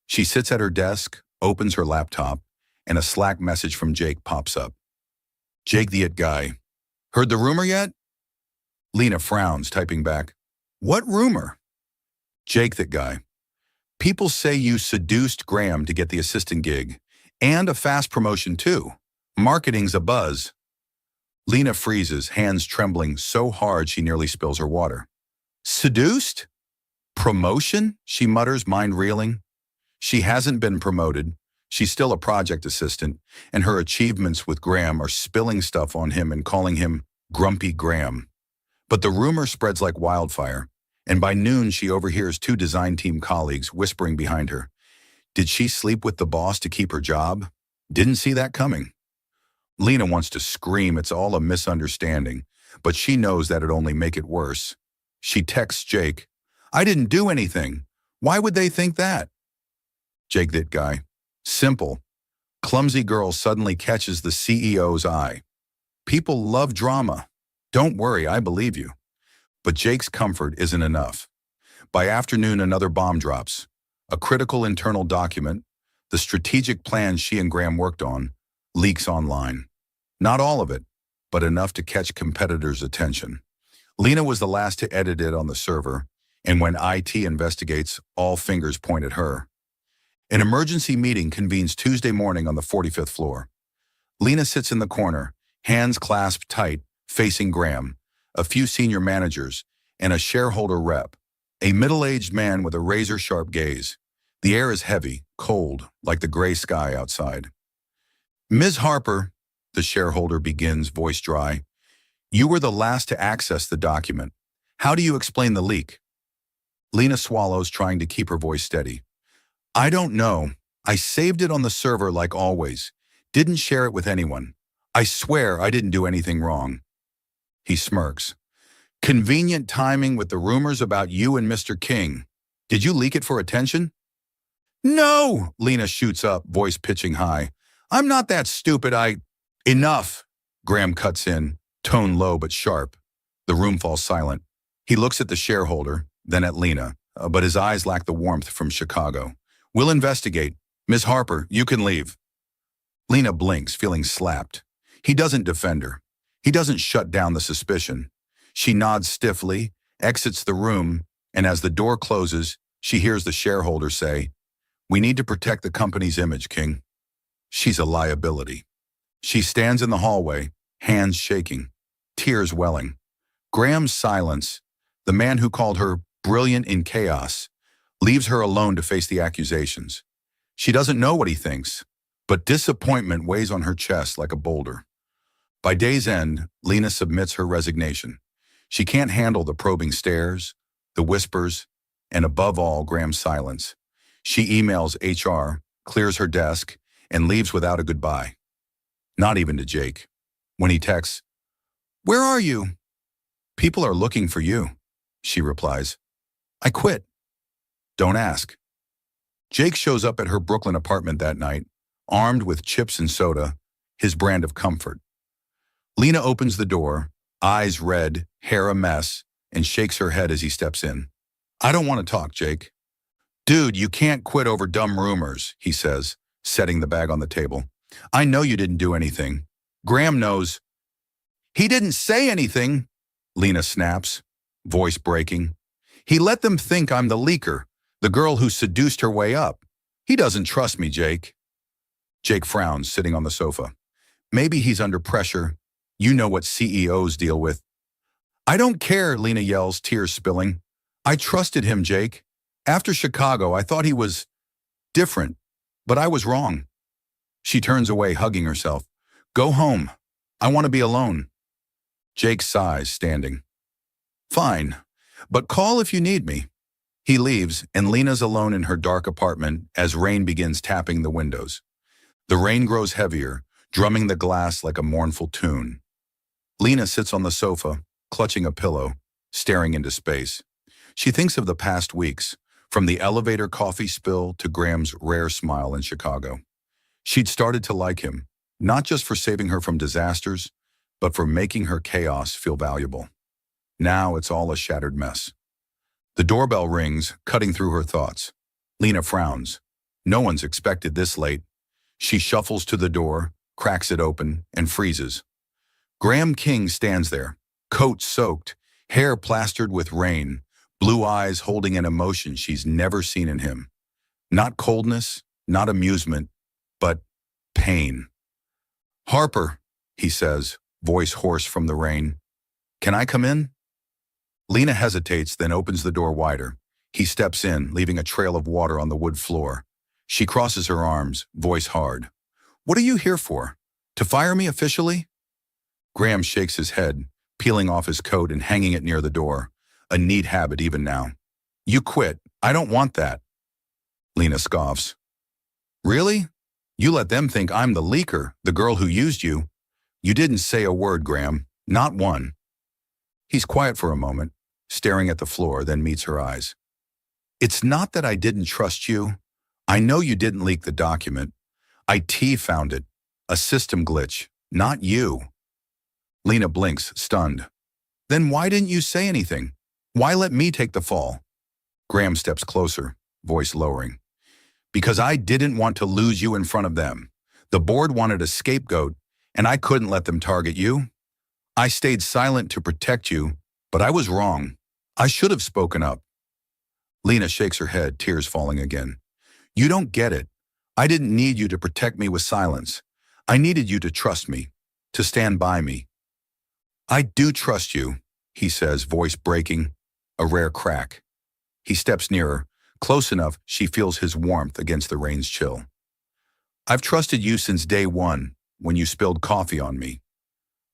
She sits at her desk, opens her laptop, and a Slack message from Jake pops up. Jake the it guy. Heard the rumor yet? Lena frowns, typing back. What rumor? Jake that guy. People say you seduced Graham to get the assistant gig, and a fast promotion too. Marketing's a buzz. Lena freezes, hands trembling so hard she nearly spills her water. Seduced? Promotion? She mutters, mind reeling. She hasn't been promoted. She's still a project assistant, and her achievements with Graham are spilling stuff on him and calling him Grumpy Graham. But the rumor spreads like wildfire, and by noon she overhears two design team colleagues whispering behind her. Did she sleep with the boss to keep her job? Didn't see that coming. Lena wants to scream it's all a misunderstanding, but she knows that'd only make it worse. She texts Jake, I didn't do anything. Why would they think that? Jake, that guy. Simple. Clumsy girl suddenly catches the CEO's eye. People love drama. Don't worry, I believe you. But Jake's comfort isn't enough. By afternoon, another bomb drops. A critical internal document, the strategic plan she and Graham worked on, leaks online. Not all of it, but enough to catch competitors' attention. Lena was the last to edit it on the server, and when IT investigates, all fingers point at her. An emergency meeting convenes Tuesday morning on the 45th floor. Lena sits in the corner, hands clasped tight, facing Graham, a few senior managers, and a shareholder rep, a middle-aged man with a razor-sharp gaze. The air is heavy, cold, like the gray sky outside. Ms. Harper, the shareholder begins, voice dry, you were the last to access the document. How do you explain the leak? Lena swallows, trying to keep her voice steady. I don't know. I saved it on the server like always. Didn't share it with anyone. I swear I didn't do anything wrong. He smirks. Convenient timing with the rumors about you and Mr. King. Did you leak it for attention? No, Lena shoots up, voice pitching high. I'm not that stupid, Enough, Graham cuts in, tone low but sharp. The room falls silent. He looks at the shareholder, then at Lena, but his eyes lack the warmth from Chicago. We'll investigate. Ms. Harper, you can leave. Lena blinks, feeling slapped. He doesn't defend her. He doesn't shut down the suspicion. She nods stiffly, exits the room, and as the door closes, she hears the shareholder say, We need to protect the company's image, King. She's a liability. She stands in the hallway, hands shaking, tears welling. Graham's silence, the man who called her brilliant in chaos, leaves her alone to face the accusations. She doesn't know what he thinks, but disappointment weighs on her chest like a boulder. By day's end, Lena submits her resignation. She can't handle the probing stares, the whispers, and above all, Graham's silence. She emails HR, clears her desk, and leaves without a goodbye. Not even to Jake. When he texts, Where are you? People are looking for you, she replies. I quit. Don't ask. Jake shows up at her Brooklyn apartment that night, armed with chips and soda, his brand of comfort. Lena opens the door, eyes red, hair a mess, and shakes her head as he steps in. I don't want to talk, Jake. Dude, you can't quit over dumb rumors, he says, setting the bag on the table. I know you didn't do anything. Graham knows. He didn't say anything, Lena snaps, voice breaking. He let them think I'm the leaker, the girl who seduced her way up. He doesn't trust me, Jake. Jake frowns, sitting on the sofa. Maybe he's under pressure. You know what CEOs deal with. I don't care, Lena yells, tears spilling. I trusted him, Jake. After Chicago, I thought he was different, but I was wrong. She turns away, hugging herself. Go home. I want to be alone. Jake sighs, standing. Fine, but call if you need me. He leaves, and Lena's alone in her dark apartment as rain begins tapping the windows. The rain grows heavier, drumming the glass like a mournful tune. Lena sits on the sofa, clutching a pillow, staring into space. She thinks of the past weeks, from the elevator coffee spill to Graham's rare smile in Chicago. She'd started to like him, not just for saving her from disasters, but for making her chaos feel valuable. Now it's all a shattered mess. The doorbell rings, cutting through her thoughts. Lena frowns. No one's expected this late. She shuffles to the door, cracks it open, and freezes. Graham King stands there, coat soaked, hair plastered with rain, blue eyes holding an emotion she's never seen in him. Not coldness, not amusement, but pain. Harper, he says, voice hoarse from the rain. Can I come in? Lena hesitates, then opens the door wider. He steps in, leaving a trail of water on the wood floor. She crosses her arms, voice hard. What are you here for? To fire me officially? Graham shakes his head, peeling off his coat and hanging it near the door, a neat habit even now. You quit. I don't want that. Lena scoffs. Really? You let them think I'm the leaker, the girl who used you. You didn't say a word, Graham. Not one. He's quiet for a moment, staring at the floor, then meets her eyes. It's not that I didn't trust you. I know you didn't leak the document. IT found it. A system glitch. Not you. Lena blinks, stunned. Then why didn't you say anything? Why let me take the fall? Graham steps closer, voice lowering. Because I didn't want to lose you in front of them. The board wanted a scapegoat, and I couldn't let them target you. I stayed silent to protect you, but I was wrong. I should have spoken up. Lena shakes her head, tears falling again. You don't get it. I didn't need you to protect me with silence. I needed you to trust me, to stand by me. I do trust you, he says, voice breaking, a rare crack. He steps nearer, close enough she feels his warmth against the rain's chill. I've trusted you since day one, when you spilled coffee on me.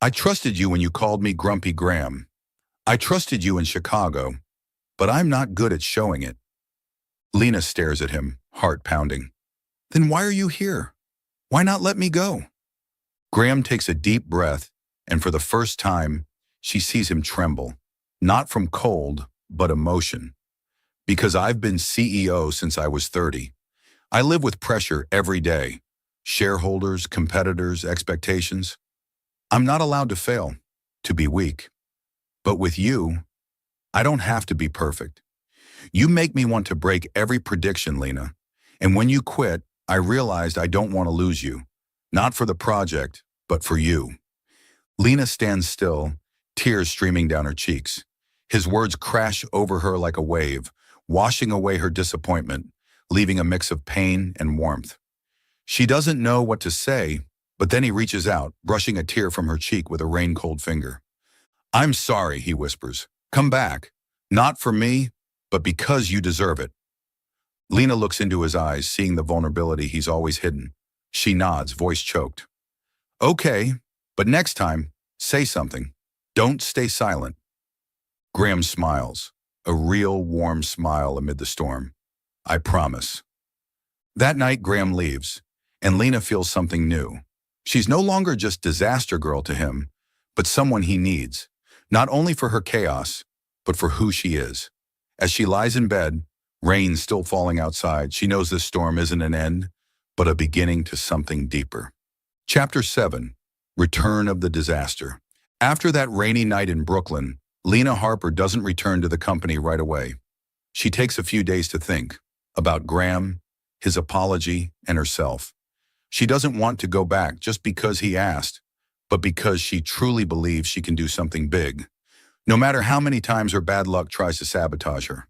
I trusted you when you called me Grumpy Graham. I trusted you in Chicago, but I'm not good at showing it. Lena stares at him, heart pounding. Then why are you here? Why not let me go? Graham takes a deep breath, and for the first time, she sees him tremble, not from cold, but emotion. Because I've been CEO since I was 30. I live with pressure every day. Shareholders, competitors, expectations. I'm not allowed to fail, to be weak. But with you, I don't have to be perfect. You make me want to break every prediction, Lena. And when you quit, I realized I don't want to lose you. Not for the project, but for you. Lena stands still, tears streaming down her cheeks. His words crash over her like a wave, washing away her disappointment, leaving a mix of pain and warmth. She doesn't know what to say, but then he reaches out, brushing a tear from her cheek with a rain-cold finger. I'm sorry, he whispers. Come back. Not for me, but because you deserve it. Lena looks into his eyes, seeing the vulnerability he's always hidden. She nods, voice choked. Okay, but next time, say something. Don't stay silent. Graham smiles, a real warm smile amid the storm. I promise. That night, Graham leaves, and Lena feels something new. She's no longer just disaster girl to him, but someone he needs, not only for her chaos, but for who she is. As she lies in bed, rain still falling outside, she knows this storm isn't an end, but a beginning to something deeper. Chapter 7. Return of the Disaster. After that rainy night in Brooklyn, Lena Harper doesn't return to the company right away. She takes a few days to think about Graham, his apology, and herself. She doesn't want to go back just because he asked, but because she truly believes she can do something big, no matter how many times her bad luck tries to sabotage her.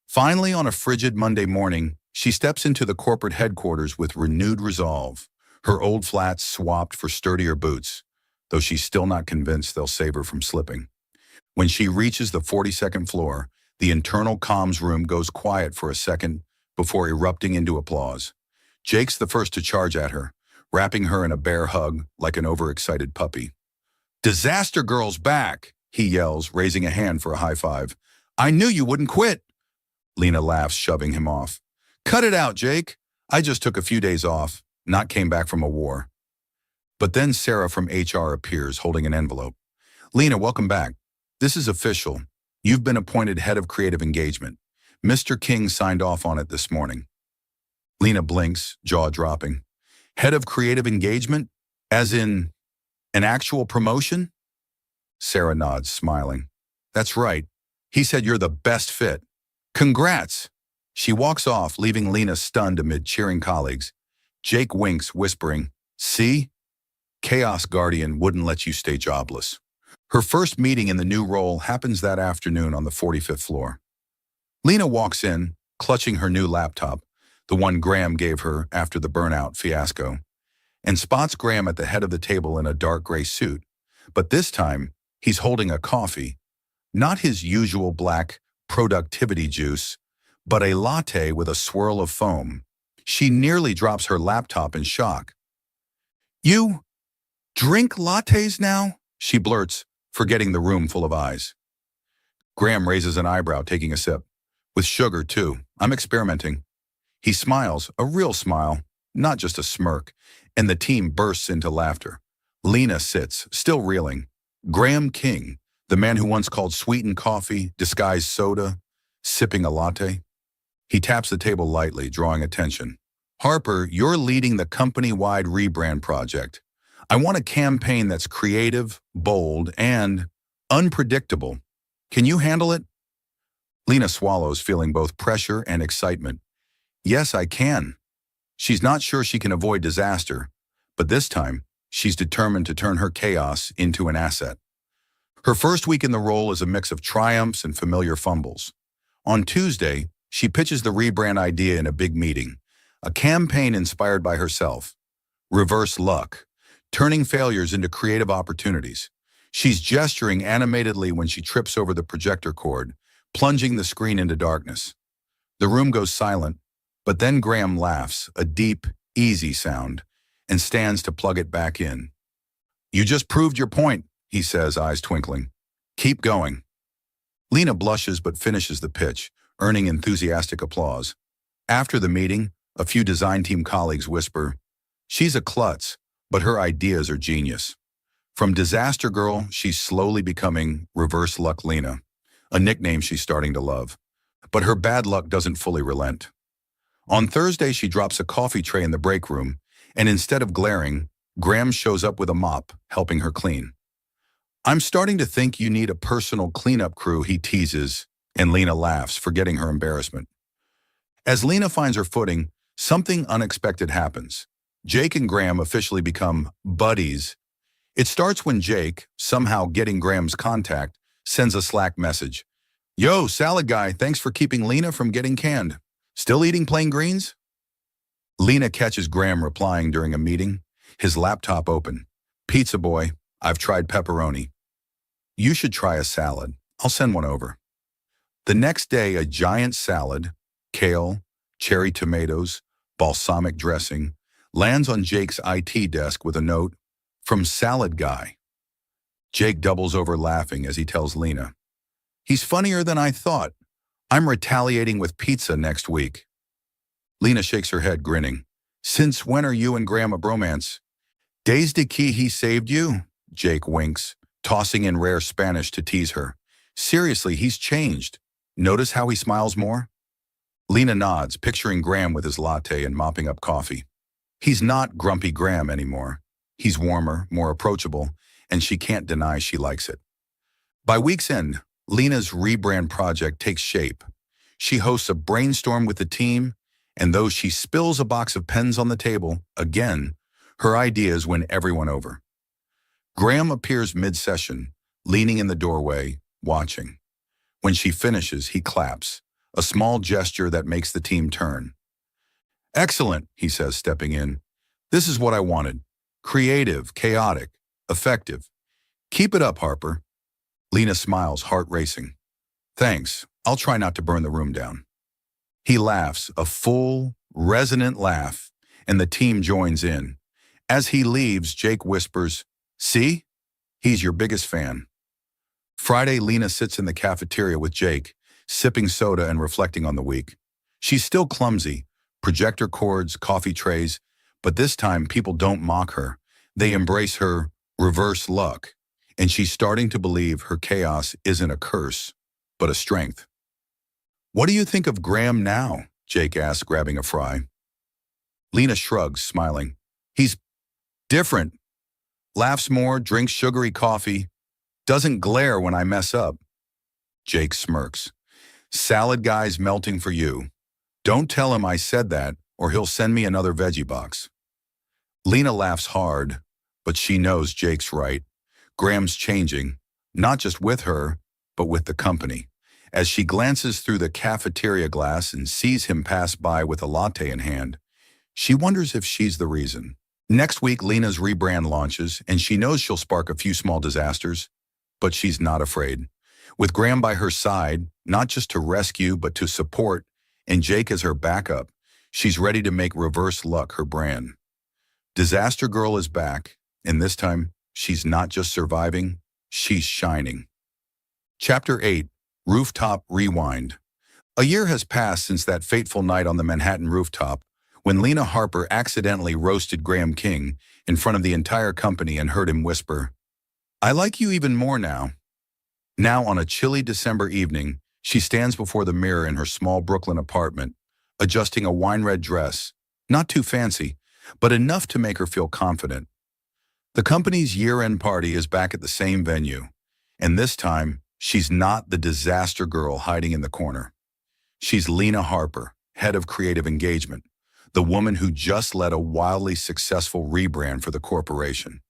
Finally, on a frigid Monday morning, she steps into the corporate headquarters with renewed resolve, her old flats swapped for sturdier boots, though she's still not convinced they'll save her from slipping. When she reaches the 42nd floor, the internal comms room goes quiet for a second before erupting into applause. Jake's the first to charge at her, wrapping her in a bear hug like an overexcited puppy. Disaster Girl's back, he yells, raising a hand for a high five. I knew you wouldn't quit. Lena laughs, shoving him off. Cut it out, Jake. I just took a few days off, not came back from a war. But then Sarah from HR appears, holding an envelope. Lena, welcome back. This is official. You've been appointed head of creative engagement. Mr. King signed off on it this morning. Lena blinks, jaw dropping. Head of creative engagement? As in an actual promotion? Sarah nods, smiling. That's right. He said you're the best fit. Congrats. She walks off, leaving Lena stunned amid cheering colleagues. Jake winks, whispering, See? Chaos Guardian wouldn't let you stay jobless. Her first meeting in the new role happens that afternoon on the 45th floor. Lena walks in, clutching her new laptop, the one Graham gave her after the burnout fiasco, and spots Graham at the head of the table in a dark gray suit. But this time, he's holding a coffee, not his usual black productivity juice, but a latte with a swirl of foam. She nearly drops her laptop in shock. "You drink lattes now?" she blurts, forgetting the room full of eyes. Graham raises an eyebrow, taking a sip. "With sugar, too. I'm experimenting." He smiles, a real smile, not just a smirk, and the team bursts into laughter. Lena sits, still reeling. Graham King, the man who once called sweetened coffee, disguised soda, sipping a latte. He taps the table lightly, drawing attention. "Harper, you're leading the company-wide rebrand project. I want a campaign that's creative, bold, and unpredictable. Can you handle it?" Lena swallows, feeling both pressure and excitement. "Yes, I can." She's not sure she can avoid disaster, but this time, she's determined to turn her chaos into an asset. Her first week in the role is a mix of triumphs and familiar fumbles. On Tuesday, she pitches the rebrand idea in a big meeting, a campaign inspired by herself. Reverse luck, turning failures into creative opportunities. She's gesturing animatedly when she trips over the projector cord, plunging the screen into darkness. The room goes silent, but then Graham laughs, a deep, easy sound, and stands to plug it back in. "You just proved your point," he says, eyes twinkling. "Keep going." Lena blushes but finishes the pitch, earning enthusiastic applause. After the meeting, a few design team colleagues whisper, "She's a klutz, but her ideas are genius." From Disaster Girl, she's slowly becoming Reverse Luck Lena, a nickname she's starting to love. But her bad luck doesn't fully relent. On Thursday, she drops a coffee tray in the break room, and instead of glaring, Graham shows up with a mop, helping her clean. "I'm starting to think you need a personal cleanup crew," he teases, and Lena laughs, forgetting her embarrassment. As Lena finds her footing, something unexpected happens. Jake and Graham officially become buddies. It starts when Jake, somehow getting Graham's contact, sends a Slack message. "Yo, salad guy, thanks for keeping Lena from getting canned. Still eating plain greens?" Lena catches Graham replying during a meeting, his laptop open. "Pizza boy, I've tried pepperoni. You should try a salad. I'll send one over." The next day, a giant salad, kale, cherry tomatoes, balsamic dressing, lands on Jake's IT desk with a note, "From Salad Guy." Jake doubles over laughing as he tells Lena, "He's funnier than I thought. I'm retaliating with pizza next week." Lena shakes her head, grinning. "Since when are you and Graham a bromance?" "Days de key he saved you," Jake winks, tossing in rare Spanish to tease her. "Seriously, he's changed. Notice how he smiles more?" Lena nods, picturing Graham with his latte and mopping up coffee. He's not grumpy Graham anymore. He's warmer, more approachable, and she can't deny she likes it. By week's end, Lena's rebrand project takes shape. She hosts a brainstorm with the team, and though she spills a box of pens on the table, again, her ideas win everyone over. Graham appears mid-session, leaning in the doorway, watching. When she finishes, he claps, a small gesture that makes the team turn. "Excellent," he says, stepping in. "This is what I wanted. Creative, chaotic, effective. Keep it up, Harper." Lena smiles, heart racing. "Thanks. I'll try not to burn the room down." He laughs, a full, resonant laugh, and the team joins in. As he leaves, Jake whispers, "See? He's your biggest fan." Friday, Lena sits in the cafeteria with Jake, sipping soda and reflecting on the week. She's still clumsy, projector cords, coffee trays, but this time people don't mock her. They embrace her reverse luck, and she's starting to believe her chaos isn't a curse, but a strength. "What do you think of Graham now?" Jake asks, grabbing a fry. Lena shrugs, smiling. "He's different. Laughs more, drinks sugary coffee, doesn't glare when I mess up." Jake smirks. "Salad guy's melting for you. Don't tell him I said that, or he'll send me another veggie box." Lena laughs hard, but she knows Jake's right. Graham's changing, not just with her, but with the company. As she glances through the cafeteria glass and sees him pass by with a latte in hand, she wonders if she's the reason. Next week, Lena's rebrand launches, and she knows she'll spark a few small disasters, but she's not afraid. With Graham by her side, not just to rescue, but to support, and Jake as her backup, She's ready to make reverse luck her brand. Disaster Girl is back, and this time, she's not just surviving, she's shining. Chapter 8, Rooftop Rewind. A year has passed since that fateful night on the Manhattan rooftop when Lena Harper accidentally roasted Graham King in front of the entire company and heard him whisper, "I like you even more now." Now, on a chilly December evening, she stands before the mirror in her small Brooklyn apartment, adjusting a wine-red dress, not too fancy, but enough to make her feel confident. The company's year-end party is back at the same venue, and this time, she's not the disaster girl hiding in the corner. She's Lena Harper, head of creative engagement, the woman who just led a wildly successful rebrand for the corporation.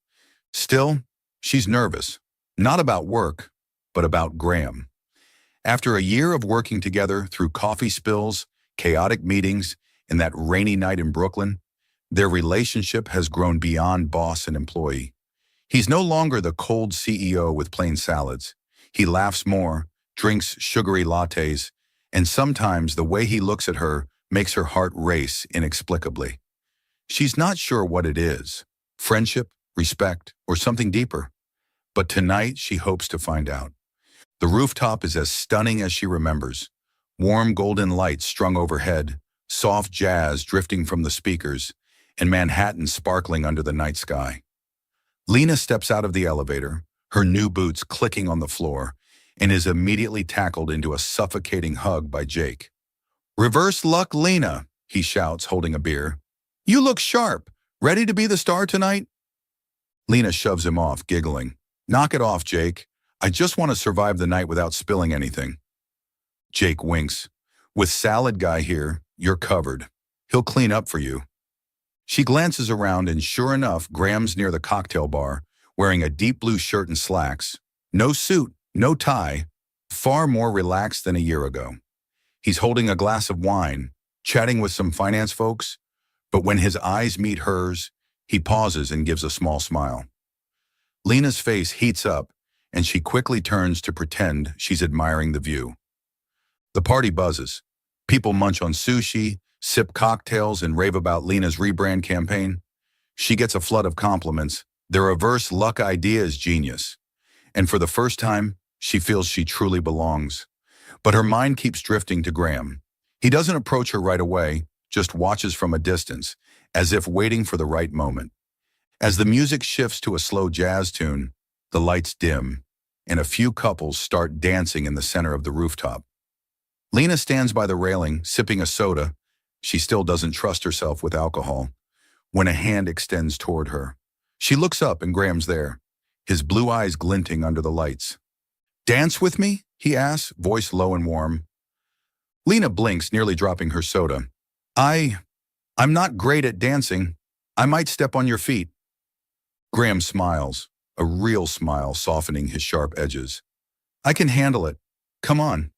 Still, she's nervous, not about work, but about Graham. After a year of working together through coffee spills, chaotic meetings, and that rainy night in Brooklyn, their relationship has grown beyond boss and employee. He's no longer the cold CEO with plain salads. He laughs more, drinks sugary lattes, and sometimes the way he looks at her makes her heart race inexplicably. She's not sure what it is, friendship, respect, or something deeper. But tonight she hopes to find out. The rooftop is as stunning as she remembers. Warm golden lights strung overhead, soft jazz drifting from the speakers, and Manhattan sparkling under the night sky. Lena steps out of the elevator, her new boots clicking on the floor, and is immediately tackled into a suffocating hug by Jake. "Reverse luck, Lena," he shouts, holding a beer. "You look sharp. Ready to be the star tonight?" Lena shoves him off, giggling. "Knock it off, Jake. I just want to survive the night without spilling anything." Jake winks. "With Salad Guy here, you're covered. He'll clean up for you." She glances around and sure enough, Graham's near the cocktail bar, wearing a deep blue shirt and slacks. No suit, no tie, far more relaxed than a year ago. He's holding a glass of wine, chatting with some finance folks, but when his eyes meet hers, he pauses and gives a small smile. Lena's face heats up, and she quickly turns to pretend she's admiring the view. The party buzzes. People munch on sushi, sip cocktails, and rave about Lena's rebrand campaign. She gets a flood of compliments. Their reverse luck idea is genius. And for the first time, she feels she truly belongs. But her mind keeps drifting to Graham. He doesn't approach her right away, just watches from a distance, as if waiting for the right moment. As the music shifts to a slow jazz tune, the lights dim, and a few couples start dancing in the center of the rooftop. Lena stands by the railing, sipping a soda. She still doesn't trust herself with alcohol, when a hand extends toward her. She looks up and Graham's there, his blue eyes glinting under the lights. "Dance with me?" he asks, voice low and warm. Lena blinks, nearly dropping her soda. I'm not great at dancing. I might step on your feet." Graham smiles, a real smile softening his sharp edges. "I can handle it. Come on."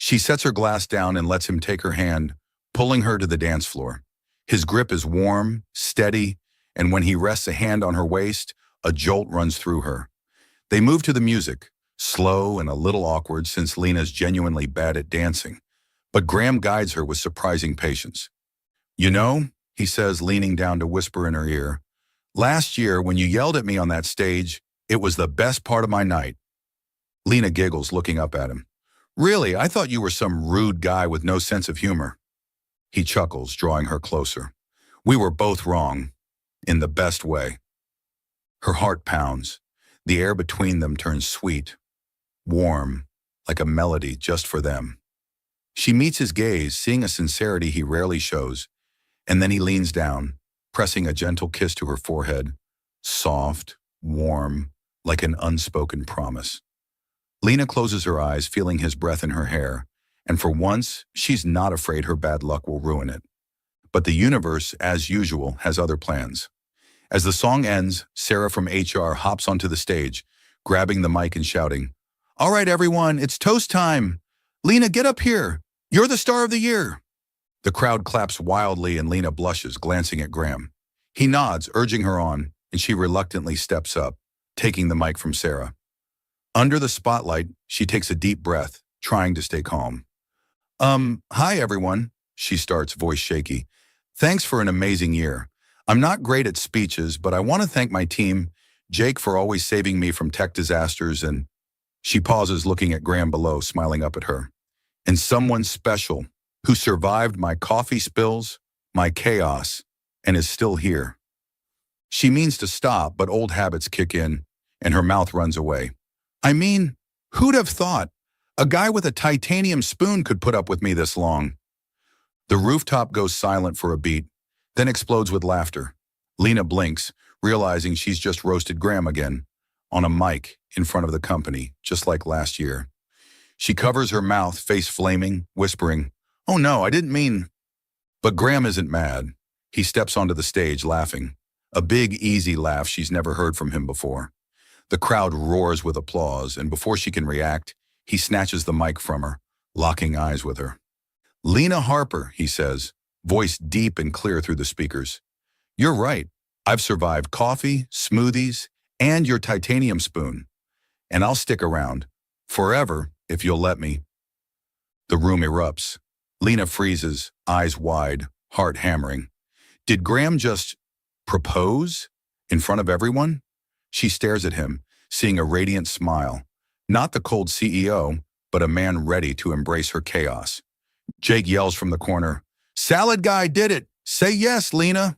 She sets her glass down and lets him take her hand, pulling her to the dance floor. His grip is warm, steady, and when he rests a hand on her waist, a jolt runs through her. They move to the music, slow and a little awkward since Lena's genuinely bad at dancing, but Graham guides her with surprising patience. "You know," he says, leaning down to whisper in her ear, "last year when you yelled at me on that stage, it was the best part of my night." Lena giggles, looking up at him. "Really, I thought you were some rude guy with no sense of humor." He chuckles, drawing her closer. "We were both wrong, in the best way." Her heart pounds. The air between them turns sweet, warm, like a melody just for them. She meets his gaze, seeing a sincerity he rarely shows, and then he leans down, pressing a gentle kiss to her forehead, soft, warm, like an unspoken promise. Lena closes her eyes, feeling his breath in her hair, and for once, she's not afraid her bad luck will ruin it. But the universe, as usual, has other plans. As the song ends, Sarah from HR hops onto the stage, grabbing the mic and shouting, "All right, everyone, it's toast time. Lena, get up here. You're the star of the year." The crowd claps wildly and Lena blushes, glancing at Graham. He nods, urging her on, and she reluctantly steps up, taking the mic from Sarah. Under the spotlight, she takes a deep breath, trying to stay calm. Hi, everyone," she starts, voice shaky. Thanks for an amazing year. I'm not great at speeches, but I want to thank my team, Jake, for always saving me from tech disasters, and she pauses, looking at Graham below, smiling up at her. And someone special who survived my coffee spills, my chaos, and is still here. She means to stop, but old habits kick in, and her mouth runs away. I mean, who'd have thought? A guy with a titanium spoon could put up with me this long. The rooftop goes silent for a beat, then explodes with laughter. Lena blinks, realizing she's just roasted Graham again, on a mic in front of the company, just like last year. She covers her mouth, face flaming, whispering, "Oh no, I didn't mean..." But Graham isn't mad. He steps onto the stage, laughing. A big, easy laugh she's never heard from him before. The crowd roars with applause, and before she can react, he snatches the mic from her, locking eyes with her. "Lena Harper," he says, voice deep and clear through the speakers. "You're right. I've survived coffee, smoothies, and your titanium spoon. And I'll stick around. Forever, if you'll let me." The room erupts. Lena freezes, eyes wide, heart hammering. Did Graham just propose in front of everyone? She stares at him, seeing a radiant smile. Not the cold CEO, but a man ready to embrace her chaos. Jake yells from the corner, "Salad guy did it! Say yes, Lena!"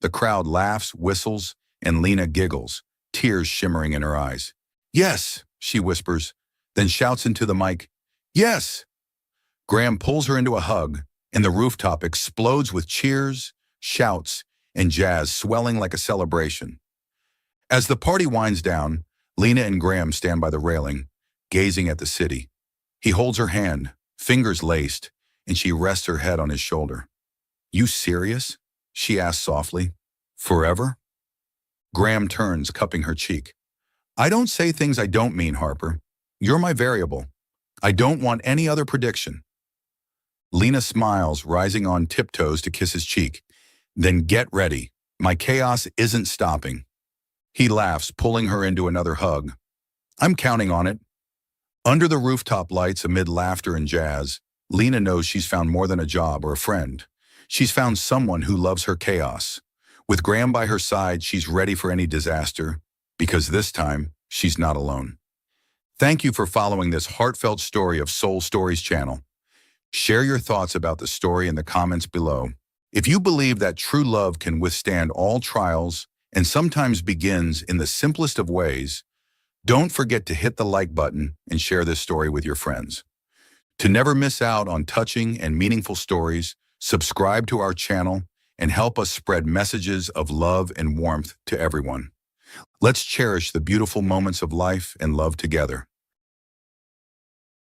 The crowd laughs, whistles, and Lena giggles, tears shimmering in her eyes. "Yes," she whispers, then shouts into the mic, "Yes!" Graham pulls her into a hug, and the rooftop explodes with cheers, shouts, and jazz swelling like a celebration. As the party winds down, Lena and Graham stand by the railing, gazing at the city. He holds her hand, fingers laced, and she rests her head on his shoulder. "You serious?" she asks softly. "Forever?" Graham turns, cupping her cheek. "I don't say things I don't mean, Harper. You're my variable. I don't want any other prediction." Lena smiles, rising on tiptoes to kiss his cheek. "Then get ready. My chaos isn't stopping." He laughs, pulling her into another hug. "I'm counting on it." Under the rooftop lights, amid laughter and jazz, Lena knows she's found more than a job or a friend. She's found someone who loves her chaos. With Graham by her side, she's ready for any disaster, because this time, she's not alone. Thank you for following this heartfelt story of Soul Stories channel. Share your thoughts about the story in the comments below. If you believe that true love can withstand all trials and sometimes begins in the simplest of ways, don't forget to hit the like button and share this story with your friends. To never miss out on touching and meaningful stories, subscribe to our channel and help us spread messages of love and warmth to everyone. Let's cherish the beautiful moments of life and love together.